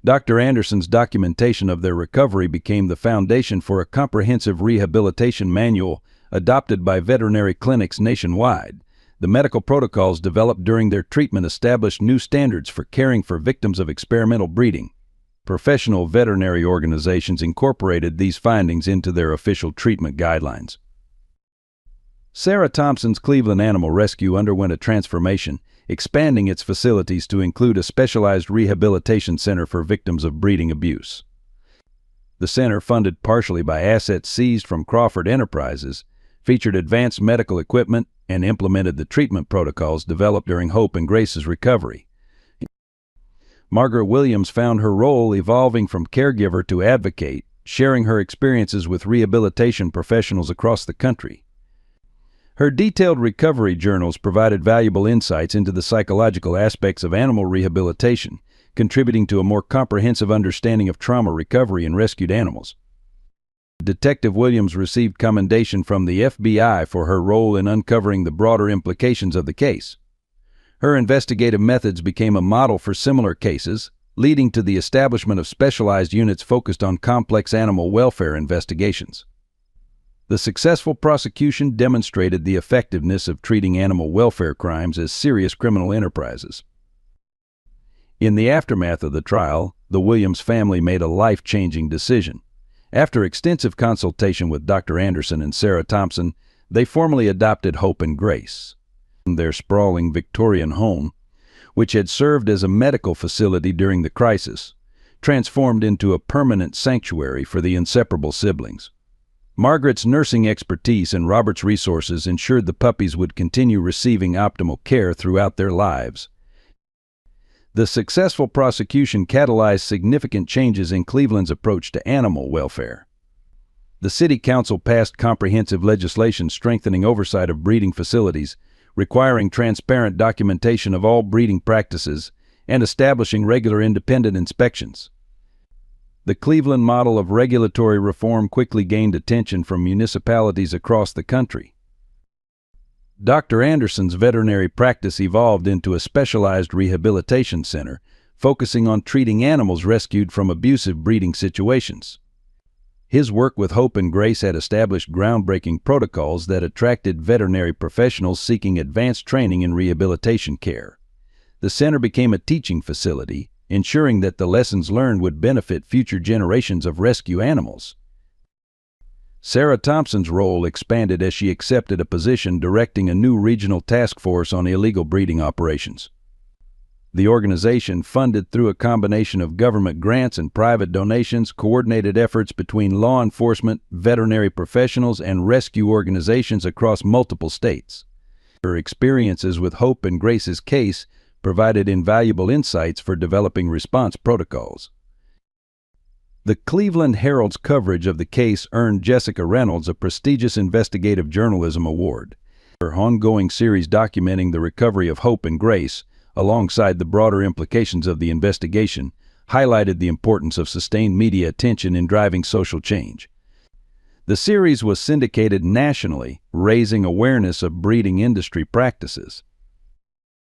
Dr. Anderson's documentation of their recovery became the foundation for a comprehensive rehabilitation manual adopted by veterinary clinics nationwide. The medical protocols developed during their treatment established new standards for caring for victims of experimental breeding. Professional veterinary organizations incorporated these findings into their official treatment guidelines. Sarah Thompson's Cleveland Animal Rescue underwent a transformation, expanding its facilities to include a specialized rehabilitation center for victims of breeding abuse. The center, funded partially by assets seized from Crawford Enterprises, featured advanced medical equipment and implemented the treatment protocols developed during Hope and Grace's recovery. Margaret Williams found her role evolving from caregiver to advocate, sharing her experiences with rehabilitation professionals across the country. Her detailed recovery journals provided valuable insights into the psychological aspects of animal rehabilitation, contributing to a more comprehensive understanding of trauma recovery in rescued animals. Detective Williams received commendation from the FBI for her role in uncovering the broader implications of the case. Her investigative methods became a model for similar cases, leading to the establishment of specialized units focused on complex animal welfare investigations. The successful prosecution demonstrated the effectiveness of treating animal welfare crimes as serious criminal enterprises. In the aftermath of the trial, the Williams family made a life-changing decision. After extensive consultation with Dr. Anderson and Sarah Thompson, they formally adopted Hope and Grace. Their sprawling Victorian home, which had served as a medical facility during the crisis, transformed into a permanent sanctuary for the inseparable siblings. Margaret's nursing expertise and Robert's resources ensured the puppies would continue receiving optimal care throughout their lives. The successful prosecution catalyzed significant changes in Cleveland's approach to animal welfare. The City Council passed comprehensive legislation strengthening oversight of breeding facilities, requiring transparent documentation of all breeding practices, and establishing regular independent inspections. The Cleveland model of regulatory reform quickly gained attention from municipalities across the country. Dr. Anderson's veterinary practice evolved into a specialized rehabilitation center, focusing on treating animals rescued from abusive breeding situations. His work with Hope and Grace had established groundbreaking protocols that attracted veterinary professionals seeking advanced training in rehabilitation care. The center became a teaching facility, ensuring that the lessons learned would benefit future generations of rescue animals. Sarah Thompson's role expanded as she accepted a position directing a new regional task force on illegal breeding operations. The organization, funded through a combination of government grants and private donations, coordinated efforts between law enforcement, veterinary professionals, and rescue organizations across multiple states. Her experiences with Hope and Grace's case provided invaluable insights for developing response protocols. The Cleveland Herald's coverage of the case earned Jessica Reynolds a prestigious investigative journalism award. Her ongoing series documenting the recovery of Hope and Grace, alongside the broader implications of the investigation, highlighted the importance of sustained media attention in driving social change. The series was syndicated nationally, raising awareness of breeding industry practices.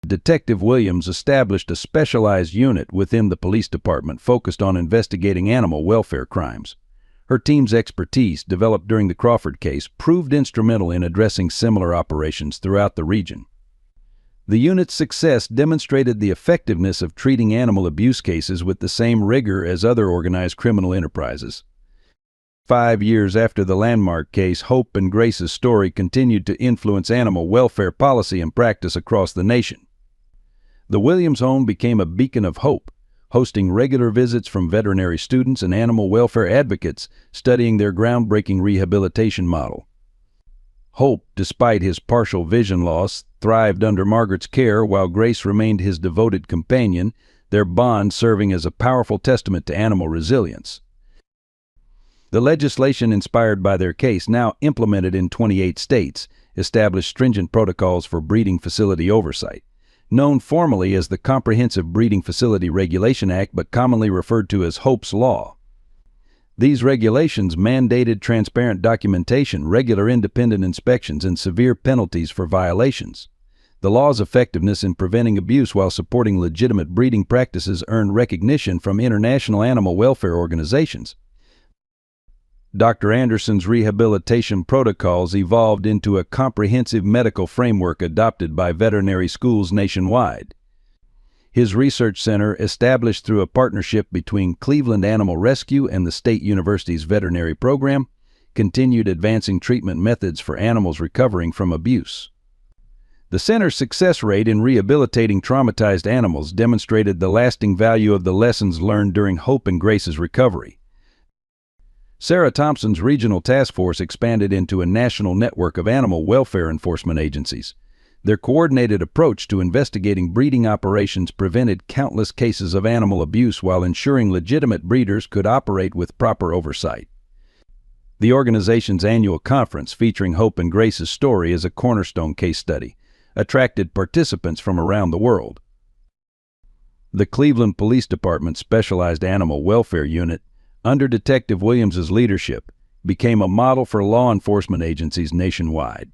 Detective Williams established a specialized unit within the police department focused on investigating animal welfare crimes. Her team's expertise, developed during the Crawford case, proved instrumental in addressing similar operations throughout the region. The unit's success demonstrated the effectiveness of treating animal abuse cases with the same rigor as other organized criminal enterprises. 5 years after the landmark case, Hope and Grace's story continued to influence animal welfare policy and practice across the nation. The Williams home became a beacon of hope, hosting regular visits from veterinary students and animal welfare advocates studying their groundbreaking rehabilitation model. Hope, despite his partial vision loss, thrived under Margaret's care while Grace remained his devoted companion, their bond serving as a powerful testament to animal resilience. The legislation inspired by their case, now implemented in 28 states, established stringent protocols for breeding facility oversight. Known formally as the Comprehensive Breeding Facility Regulation Act but commonly referred to as Hope's Law. These regulations mandated transparent documentation, regular independent inspections, and severe penalties for violations. The law's effectiveness in preventing abuse while supporting legitimate breeding practices earned recognition from international animal welfare organizations. Dr. Anderson's rehabilitation protocols evolved into a comprehensive medical framework adopted by veterinary schools nationwide. His research center, established through a partnership between Cleveland Animal Rescue and the State University's veterinary program, continued advancing treatment methods for animals recovering from abuse. The center's success rate in rehabilitating traumatized animals demonstrated the lasting value of the lessons learned during Hope and Grace's recovery. Sarah Thompson's regional task force expanded into a national network of animal welfare enforcement agencies. Their coordinated approach to investigating breeding operations prevented countless cases of animal abuse while ensuring legitimate breeders could operate with proper oversight. The organization's annual conference, featuring Hope and Grace's story as a cornerstone case study, attracted participants from around the world. The Cleveland Police Department's specialized animal welfare unit, under Detective Williams's leadership, became a model for law enforcement agencies nationwide.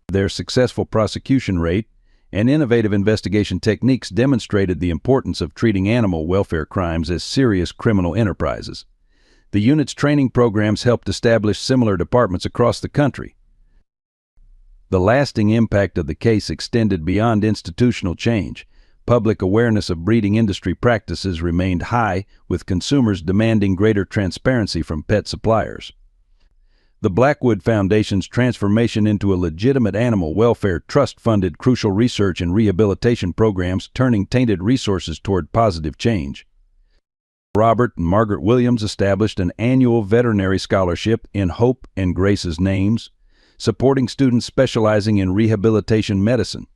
Their successful prosecution rate and innovative investigation techniques demonstrated the importance of treating animal welfare crimes as serious criminal enterprises. The unit's training programs helped establish similar departments across the country. The lasting impact of the case extended beyond institutional change. Public awareness of breeding industry practices remained high, with consumers demanding greater transparency from pet suppliers. The Blackwood Foundation's transformation into a legitimate animal welfare trust funded crucial research and rehabilitation programs, turning tainted resources toward positive change. Robert and Margaret Williams established an annual veterinary scholarship in Hope and Grace's names, supporting students specializing in rehabilitation medicine.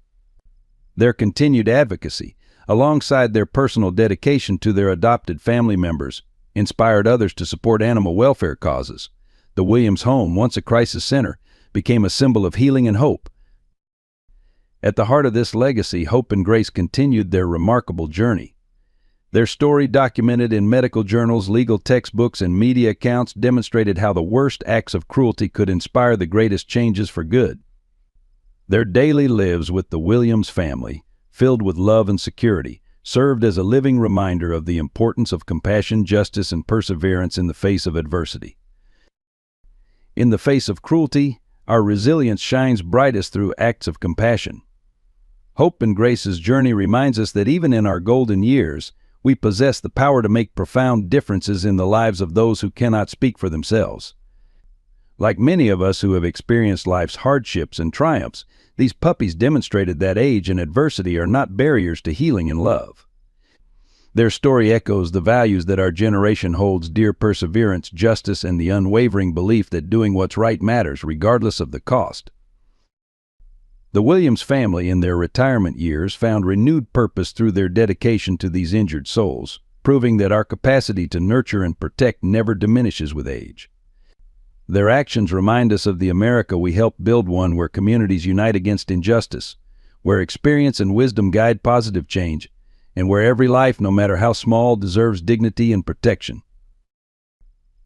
Their continued advocacy, alongside their personal dedication to their adopted family members, inspired others to support animal welfare causes. The Williams home, once a crisis center, became a symbol of healing and hope. At the heart of this legacy, Hope and Grace continued their remarkable journey. Their story, documented in medical journals, legal textbooks, and media accounts, demonstrated how the worst acts of cruelty could inspire the greatest changes for good. Their daily lives with the Williams family, filled with love and security, served as a living reminder of the importance of compassion, justice, and perseverance in the face of adversity. In the face of cruelty, our resilience shines brightest through acts of compassion. Hope and Grace's journey reminds us that even in our golden years, we possess the power to make profound differences in the lives of those who cannot speak for themselves. Like many of us who have experienced life's hardships and triumphs, these puppies demonstrated that age and adversity are not barriers to healing and love. Their story echoes the values that our generation holds dear: perseverance, justice, and the unwavering belief that doing what's right matters regardless of the cost. The Williams family in their retirement years found renewed purpose through their dedication to these injured souls, proving that our capacity to nurture and protect never diminishes with age. Their actions remind us of the America we helped build, one where communities unite against injustice, where experience and wisdom guide positive change, and where every life, no matter how small, deserves dignity and protection.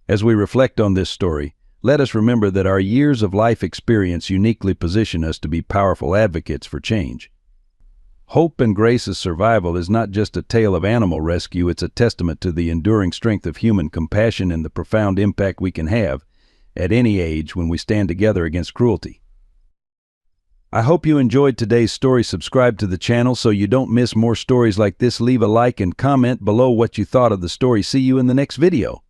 As we reflect on this story, let us remember that our years of life experience uniquely position us to be powerful advocates for change. Hope and Grace's survival is not just a tale of animal rescue, it's a testament to the enduring strength of human compassion and the profound impact we can have at any age when we stand together against cruelty. I hope you enjoyed today's story. Subscribe to the channel so you don't miss more stories like this. Leave a like and comment below what you thought of the story. See you in the next video.